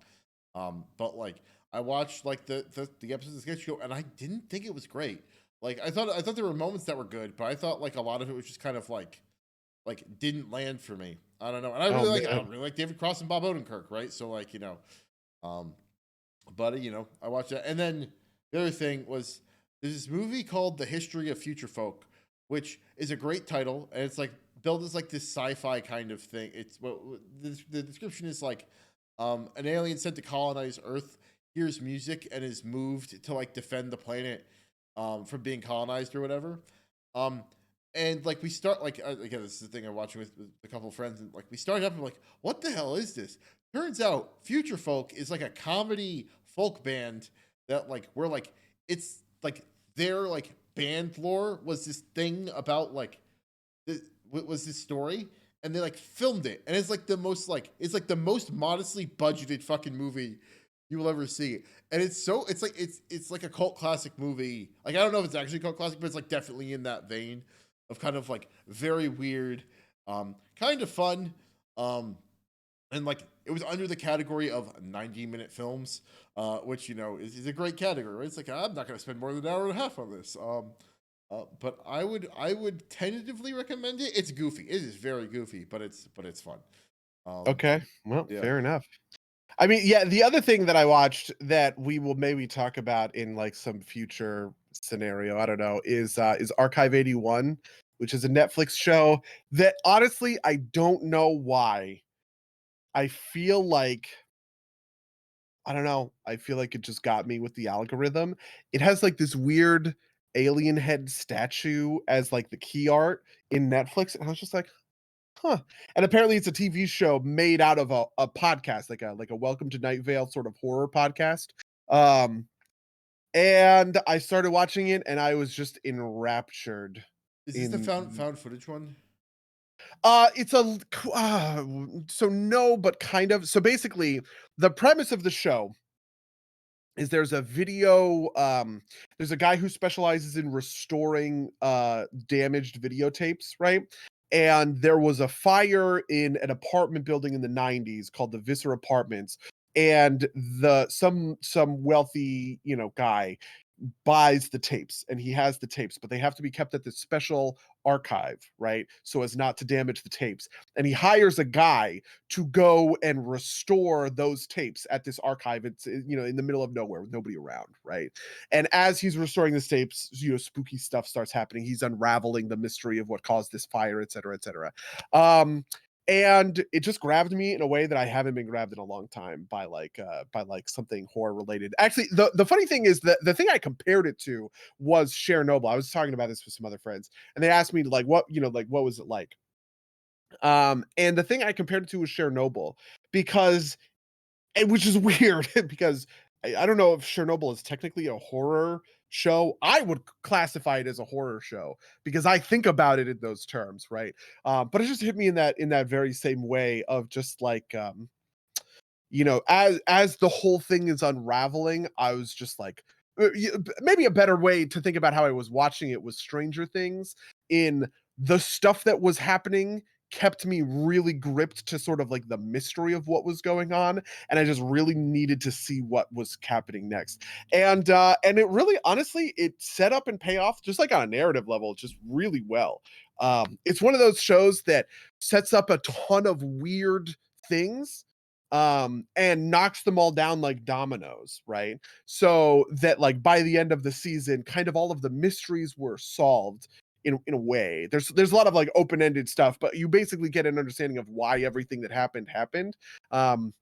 A: But like I watched like the episodes of the sketch show, and I didn't think it was great. Like I thought there were moments that were good, but I thought like a lot of it was just kind of like didn't land for me. I don't know, and I really like David Cross and Bob Odenkirk, right? So like but I watched that, and then the other thing was there's this movie called The History of Future Folk, which is a great title, and it's like billed as like this sci-fi kind of thing. It's the description is like an alien sent to colonize Earth hears music and is moved to like defend the planet from being colonized or whatever. And like we start like again, this is the thing I'm watching with a couple of friends, and like we started up and like, what the hell is this? Turns out Future Folk is like a comedy folk band that like we're like it's like their like band lore was this thing about like was this story, and they like filmed it, and it's like the most modestly budgeted fucking movie you will ever see. And it's like a cult classic movie. Like I don't know if it's actually a cult classic, but it's like definitely in that vein of kind of like very weird, kind of fun, and like it was under the category of 90-minute films, which is a great category, right? It's like I'm not going to spend more than an hour and a half on this. But I would tentatively recommend it. It's goofy. It is very goofy, but it's fun.
B: Okay, well,
A: Yeah.
B: fair enough. I mean, yeah, the other thing that I watched that we will maybe talk about in like some future scenario, I don't know, is Archive 81, which is a Netflix show that honestly I don't know why. I feel like I don't know. I feel like it just got me with the algorithm. It has like this weird alien head statue as like the key art in Netflix, and I was just like, huh. And apparently it's a TV show made out of a podcast, like a Welcome to Night Vale sort of horror podcast. And I started watching it and I was just enraptured.
A: Is this the found footage one?
B: It's a so no, but kind of. So basically, the premise of the show is there's a there's a guy who specializes in restoring damaged videotapes, right? And there was a fire in an apartment building in the 90s called the Visser Apartments, and some wealthy guy buys the tapes, and he has the tapes, but they have to be kept at this special archive, right? So as not to damage the tapes. And he hires a guy to go and restore those tapes at this archive. It's, in the middle of nowhere with nobody around, right? And as he's restoring the tapes, spooky stuff starts happening. He's unraveling the mystery of what caused this fire, et cetera, et cetera. And it just grabbed me in a way that I haven't been grabbed in a long time by something horror related. Actually, the funny thing is that the thing I compared it to was Chernobyl. I was talking about this with some other friends, and they asked me what was it like? And the thing I compared it to was Chernobyl, because which is weird because I don't know if Chernobyl is technically a horror show. I would classify it as a horror show because I think about it in those terms, right? But it just hit me in that very same way of just like as the whole thing is unraveling, I was just like, maybe a better way to think about how I was watching it was Stranger Things. In the stuff that was happening kept me really gripped to sort of like the mystery of what was going on, and I just really needed to see what was happening next. And it really, honestly, it set up and pay off just like on a narrative level just really well. It's one of those shows that sets up a ton of weird things and knocks them all down like dominoes, right? So that like by the end of the season, kind of all of the mysteries were solved in a way. There's a lot of like open-ended stuff, but you basically get an understanding of why everything that happened. Um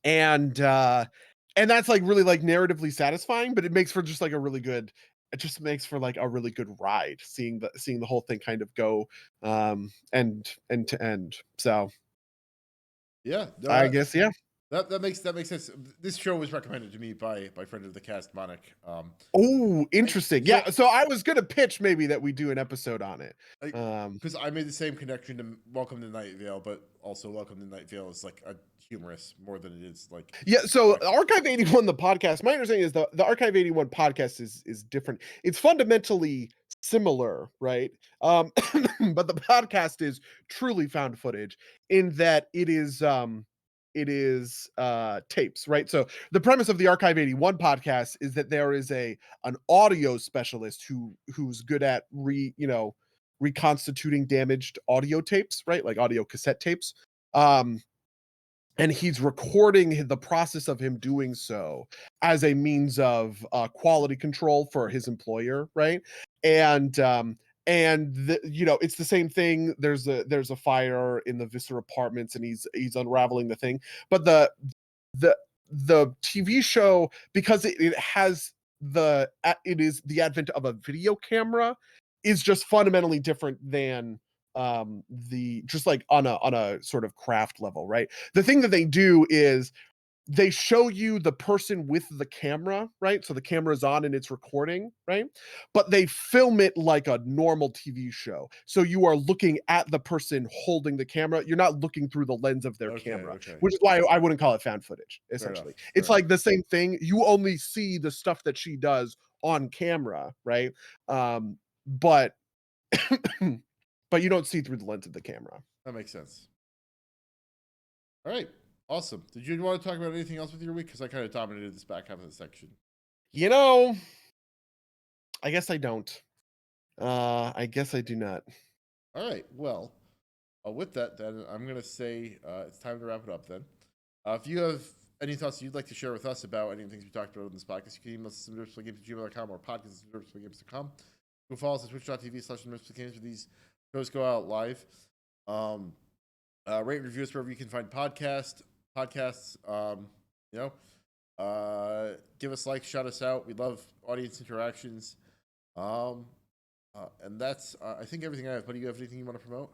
B: and and that's like really like narratively satisfying, but it makes for just like a really good it just makes for like a really good ride seeing the whole thing kind of go end to end. So
A: Yeah, no,
B: I guess, yeah.
A: that makes sense. This show was recommended to me by friend of the cast, Monik.
B: Oh, interesting.
A: So
B: Yeah, so I was gonna pitch maybe that we do an episode on it.
A: because I made the same connection to Welcome to Night Vale, but also Welcome to Night Vale is like a humorous more than it is like.
B: Yeah, so Archive 81, the podcast, my understanding is the Archive 81 podcast is different. It's fundamentally similar, right? But the podcast is truly found footage in that it is tapes, right? So the premise of the Archive 81 podcast is that there is an audio specialist who's good at reconstituting damaged audio tapes, right? Like audio cassette tapes. And he's recording the process of him doing so as a means of quality control for his employer, right? And it's the same thing. There's a fire in the Visser apartments, and he's unraveling the thing. But the TV show, because it has it is the advent of a video camera, is just fundamentally different than the just like on a sort of craft level, right? The thing that they do is they show you the person with the camera, right? So the camera's on and it's recording, right? But they film it like a normal TV show. So you are looking at the person holding the camera. You're not looking through the lens of their camera,
A: Okay.
B: which is why I wouldn't call it found footage, essentially. It's like the same thing. You only see the stuff that she does on camera, right? But but you don't see through the lens of the camera.
A: That makes sense. All right, awesome. Did you want to talk about anything else with your week? Because I kind of dominated this back half of the section.
B: I guess I don't. I guess I do not.
A: All right, well, with that, then I'm going to say it's time to wrap it up then. If you have any thoughts you'd like to share with us about any of the things we talked about in this podcast, you can email us at derpsgames@gmail.com or podcast@derpsgames.com. You can follow us at twitch.tv/derpsgames where these shows go out live. Rate and review us wherever you can find podcasts. Give us likes, shout us out. We love audience interactions. And that's I think everything I have. But do you have anything you want to promote?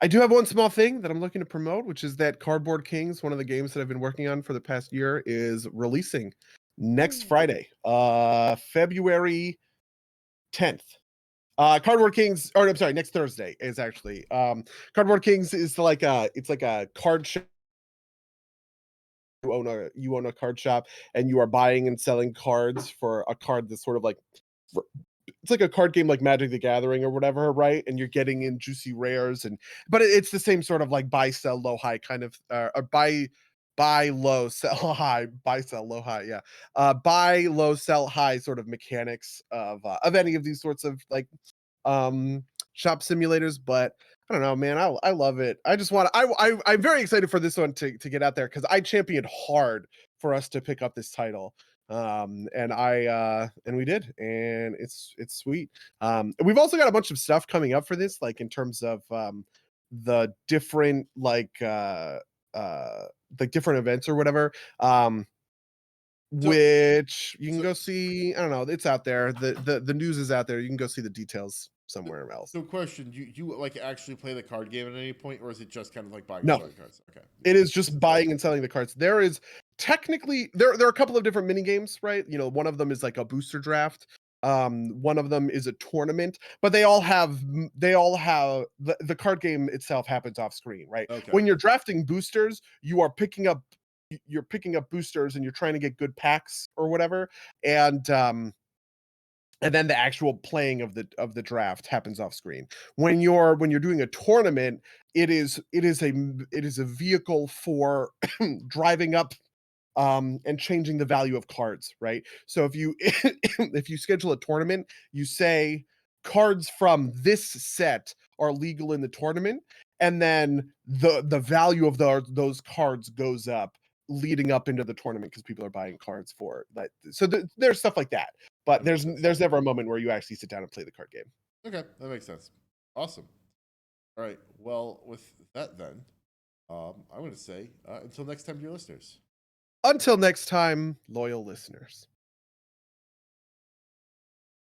B: I do have one small thing that I'm looking to promote, which is that Cardboard Kings, one of the games that I've been working on for the past year, is releasing next Friday, February 10th. Cardboard Kings, or I'm sorry, next Thursday is actually. Cardboard Kings is like a card shop. You own a card shop, and you are buying and selling cards for a card that's sort of like it's like a card game like Magic the Gathering or whatever, right? And you're getting in juicy rares, but it's the same sort of like buy sell low high kind of or buy buy low, sell high, buy, sell low, high. Yeah. Buy low, sell high sort of mechanics of any of these sorts of like shop simulators. But I don't know, man. I love it. I just want I'm very excited for this one to get out there because I championed hard for us to pick up this title. And we did, and it's sweet. We've also got a bunch of stuff coming up for this, like in terms of the different different events or whatever.
A: So,
B: Which you can
A: so,
B: go see. I don't know. It's out there. The news is out there. You can go see the details somewhere else.
A: so question: you like actually play the card game at any point, or is it just kind of like buying and
B: No,
A: selling cards? Okay,
B: it is just buying and selling the cards. There is technically there are a couple of different mini games, right? You know, one of them is like a booster draft. One of them is a tournament, but they all have the card game itself happens off screen, right?
A: okay,
B: When you're drafting boosters, you're picking up boosters and you're trying to get good packs or whatever. And then the actual playing of the draft happens off screen. When you're doing a tournament, it is a vehicle for driving up and changing the value of cards, right? So if you if you schedule a tournament, you say cards from this set are legal in the tournament, and then the value of those cards goes up leading up into the tournament because people are buying cards for that. So there's stuff like that, but
A: that makes sense.
B: there's never a moment where you actually sit down and play the card game.
A: Okay, that makes sense. Awesome. All right. Well, with that then, I'm going to say until next time, dear listeners.
B: Until next time, loyal listeners.